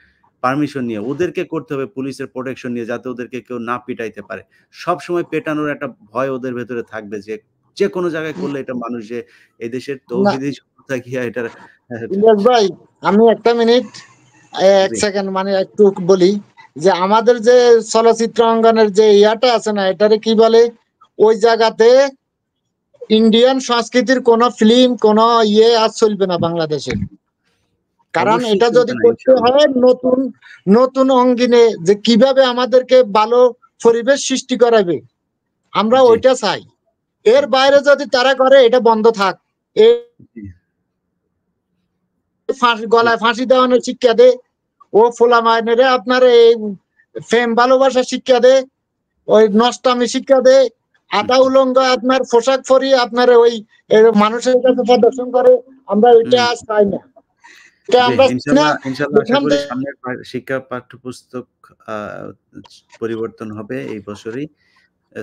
পারমিশন নিয়ে, ওদেরকে করতে হবে পুলিশের প্রোটেকশন নিয়ে, যাতে ওদেরকে কেউ না পিটাইতে পারে। সব সময় পেটানোর একটা ভয় ওদের ভেতরে থাকবে, যে কোনো জায়গায় করলে এটা মানুষ, যে এই দেশের তৌহিদি জনতা গিয়া এটার। ইলিয়াস ভাই, আমি একটা মিনিট, এক সেকেন্ড মানে একটু বলি যে আমাদের যে চলচ্চিত্র অঙ্গনের যে ইয়াটা আছে না, এটারে কি বলে, ওই জায়গাতে ইন্ডিয়ান সংস্কৃতির কোন ফিল্ম, কোন আর চলবে না বাংলাদেশে। কারণ এটা যদি করতে হয় নতুন অঙ্গিনে, যে কিভাবে আমাদেরকে ভালো পরিবেশ সৃষ্টি করাবে, আমরা ওইটা চাই। এর বাইরে যদি তারা করে, এটা বন্ধ থাক। গলায় ফাঁসি দেওয়ানোর শিক্ষা দে, ও ফোলা মাইনেরে আপনার এই প্রেম ভালোবাসা শিক্ষা দে, ওই নষ্টামি শিক্ষা দে, আধা উলঙ্গ আপনার পোশাক পরি আপনার ওই মানুষের কাছে প্রদর্শন করে। আমরা ওইটা চাই না। শিক্ষা পাঠ্যপুস্তক পরিবর্তন হবে এই বছরই।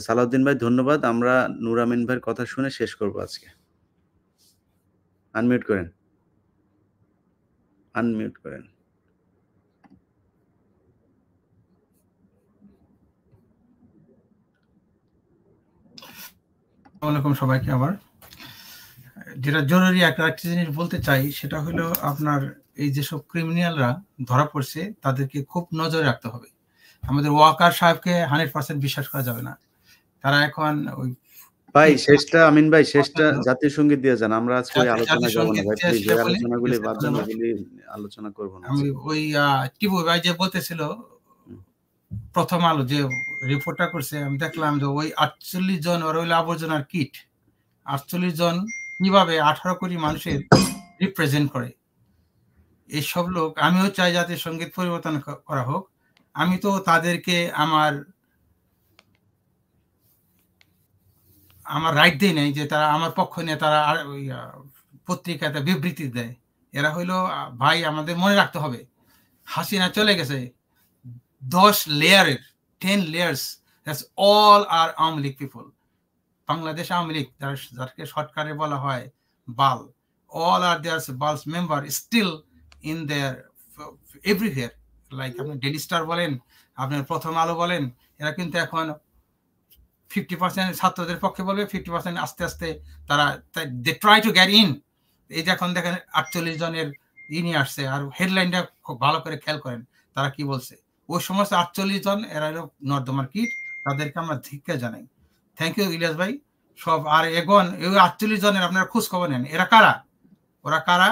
সালাউদ্দিন ভাই ধন্যবাদ। আমরা নূর আমিন ভাইয়ের কথা শুনে শেষ করব আজকে। আনমিউট করেন। আসসালামু আলাইকুম সবাইকে। আবার যেটা জরুরি একটা জিনিস বলতে চাই, সেটা হলো আপনার এই যেসব ক্রিমিনালরা ধরা পড়ছে তাদেরকে খুব নজরে রাখতে হবে। আমাদের ওয়াকার সাহেবকে 100% বিশ্বাস করা যাবে না। তারা এখন ওই ভাই শেষটা, আমিন ভাই শেষটা জাতীয় সঙ্গীত দিয়ে যান। আমরা আজকে ওই আলোচনা যাব না ভাই, প্লিজ এই আলোচনাগুলি বাদ দেন, ওগুলি আলোচনা করব না। আমি ওই টিপু ভাই যে বলতেছিল প্রথম আলো যে রিপোর্টটা করছে, আমি দেখলাম যে ওই 48 জন ওর হইলো আবর্জনার কিট। 48 জন কিভাবে 18 কোটি মানুষের রিপ্রেজেন্ট করে এইসব লোক। আমিও চাই জাতীয় সঙ্গীত পরিবর্তন করা হোক। আমি তো তাদেরকে আমার রাইট দেই নাই যে তারা আমার পক্ষ নিয়ে তারা পত্রিকাতে বিবৃতি দেয়। এরা হইলো ভাই, আমাদের মনে রাখতে হবে, হাসিনা চলে গেছে 10 লেয়ারের 10 layers, that's all are Awami League people. Bangladesh Awami League, যাকে শর্টকারে বলা হয় বাল, all are their বালস member still in there everywhere. Like আপনি ডেইলি স্টার বলেন, আপনার প্রথম আলো বলেন, এরা কিন্তু এখন 50% ছাত্রদের পক্ষে বলবে, 50% আস্তে আস্তে তারা they try to get in. এই যে এখন দেখেন 48 জনের নিয়ে আসছে, আর হেডলাইনটা খুব ভালো করে খেয়াল করেন তারা কি বলছে। ওই সমস্ত 48 জন এরা হলো নর্দমার কিট, তাদেরকে আমরা ধিক্কার জানাই। থ্যাংক ইউ ইলিয়াস ভাই সব। আর এখন এই 48 জনের আপনারা খোঁজ খবর নেন, এরা কারা, ওরা কারা,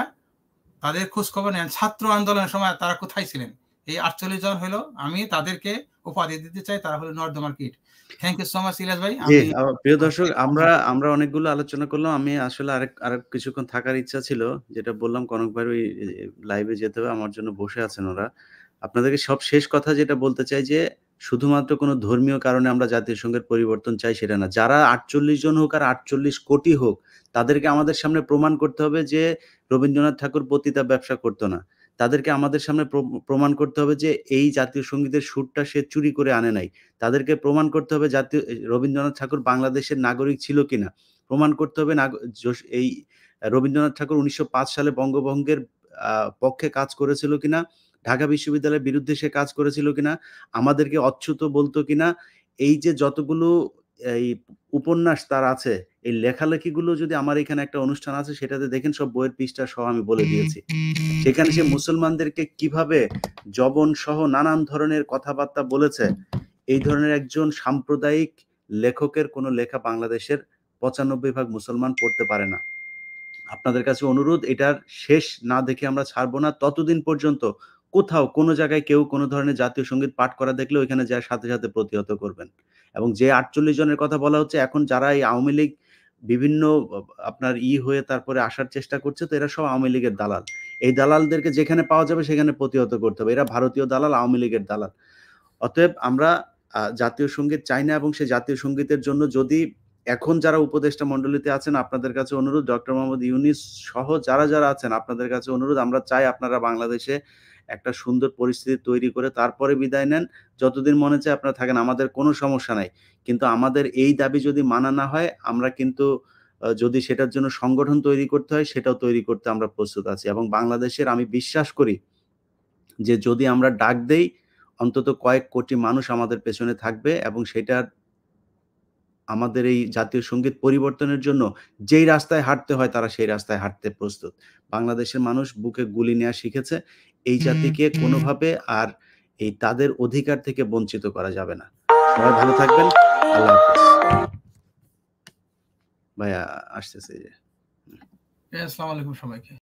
তাদের খোঁজ খবর নেন। ছাত্র আন্দোলনের সময় তারা কোথায় ছিলেন? এই 48 জন হলো, আমি তাদেরকে উপাধি দিতে চাই, তারা হলো নর্দমার কিট। Thank you so much Ilias ভাই। জি, প্রিয় দর্শক, আমরা অনেকগুলো আলোচনা করলাম। আমি আসলে আরেক কিছুক্ষণ থাকার ইচ্ছা ছিল, যেটা বললাম কনক ভাই ওই লাইভে যেতে হবে, আমার জন্য বসে আছেন ওরা। আপনাদেরকে সব শেষ কথা যেটা বলতে চাই যে শুধুমাত্র কোনো ধর্মীয় কারণে আমরা জাতীয় সংঘের পরিবর্তন চাই সেটা না। যারা ৪৮ জন হোক আর ৪৮ কোটি হোক, তাদেরকে আমাদের সামনে প্রমাণ করতে হবে যে রবীন্দ্রনাথ ঠাকুর পতিতা ব্যবসা করতো না। তাদেরকে আমাদের সামনে প্রমাণ করতে হবে যে এই জাতীয় সংগীতের সুরটা সে চুরি করে আনে নাই। তাদেরকে প্রমাণ করতে হবে রবীন্দ্রনাথ ঠাকুর বাংলাদেশের নাগরিক ছিল কিনা। প্রমাণ করতে হবে এই রবীন্দ্রনাথ ঠাকুর ১৯০৫ সালে বঙ্গভঙ্গের পক্ষে কাজ করেছিল কিনা, ঢাকা বিশ্ববিদ্যালয়ের বিরুদ্ধে সে কাজ করেছিল কিনা, আমাদেরকে অচ্যুত বলতো কিনা। এই যে যতগুলো এই উপন্যাস তার আছে, এই লেখালেখিগুলো যদি আমার এখানে একটা অনুষ্ঠান আছে সেটাতে দেখেন, সব বইয়ের পৃষ্ঠা সহ আমি বলে দিয়েছি। সেখানে সে মুসলমানদেরকে কিভাবে জবন সহ নানান ধরনের কথাবার্তা বলেছে। এই ধরনের একজন সাম্প্রদায়িক লেখকের কোনো লেখা বাংলাদেশের ৯৫% মুসলমান পড়তে পারে না। আপনাদের কাছে অনুরোধ, এটার শেষ না দেখে আমরা ছাড়বো না। ততদিন পর্যন্ত কোথাও কোনো জায়গায় কেউ কোনো ধরনের জাতীয় সঙ্গীত পাঠ করা দেখলে ওইখানে যাওয়ার সাথে সাথে প্রতিহত করবেন। এবং যে ৪৮ জনের কথা বলা হচ্ছে, এখন যারা এই আওয়ামী লীগ বিভিন্ন আপনার হয়ে তারপরে আসার চেষ্টা করছে, তো এরা সব আওয়ামী লীগের দালাল। এই দালালদেরকে যেখানে পাওয়া যাবে সেখানে প্রতিহত করতে হবে। এরা ভারতীয় দালাল, আওয়ামী লীগের দালাল। অতএব আমরা জাতীয় সঙ্গীত চাই না, এবং সেই জাতীয় সঙ্গীতের জন্য যদি এখন যারা উপদেষ্টা মণ্ডলীতে আছেন, আপনাদের কাছে অনুরোধ, ডক্টর মোহাম্মদ ইউনূস সহ যারা আছেন, আপনাদের কাছে অনুরোধ, আমরা চাই আপনারা বাংলাদেশে একটা সুন্দর পরিস্থিতি তৈরি করে তারপরে বিদায় নেন। যতদিন মনে চায় আপনারা থাকেন, আমাদের কোনো সমস্যা নাই। কিন্তু আমাদের এই দাবি যদি মানা না হয়, আমরা কিন্তু যদি সেটার জন্য সংগঠন তৈরি করতে হয়, সেটাও তৈরি করতে আমরা প্রস্তুত আছি। এবং বাংলাদেশের আমি বিশ্বাস করি যে যদি আমরা ডাক দেই, অন্তত কয়েক কোটি মানুষ আমাদের পেছনে থাকবে, এবং সেটা আমাদের এই জাতীয় সঙ্গীত পরিবর্তনের জন্য যেই রাস্তায় হাঁটতে হয় তারা সেই রাস্তায় হাঁটতে প্রস্তুত। বাংলাদেশের মানুষ বুকে গুলি নেওয়া শিখেছে। এই জাতিকে কোনোভাবে আর এই তাদের অধিকার থেকে বঞ্চিত করা যাবে না। সবাই ভালো থাকবেন। আল্লাহ হাফেজ। ভাইয়া আসতেছে যে। আসসালামু আলাইকুম সবাইকে।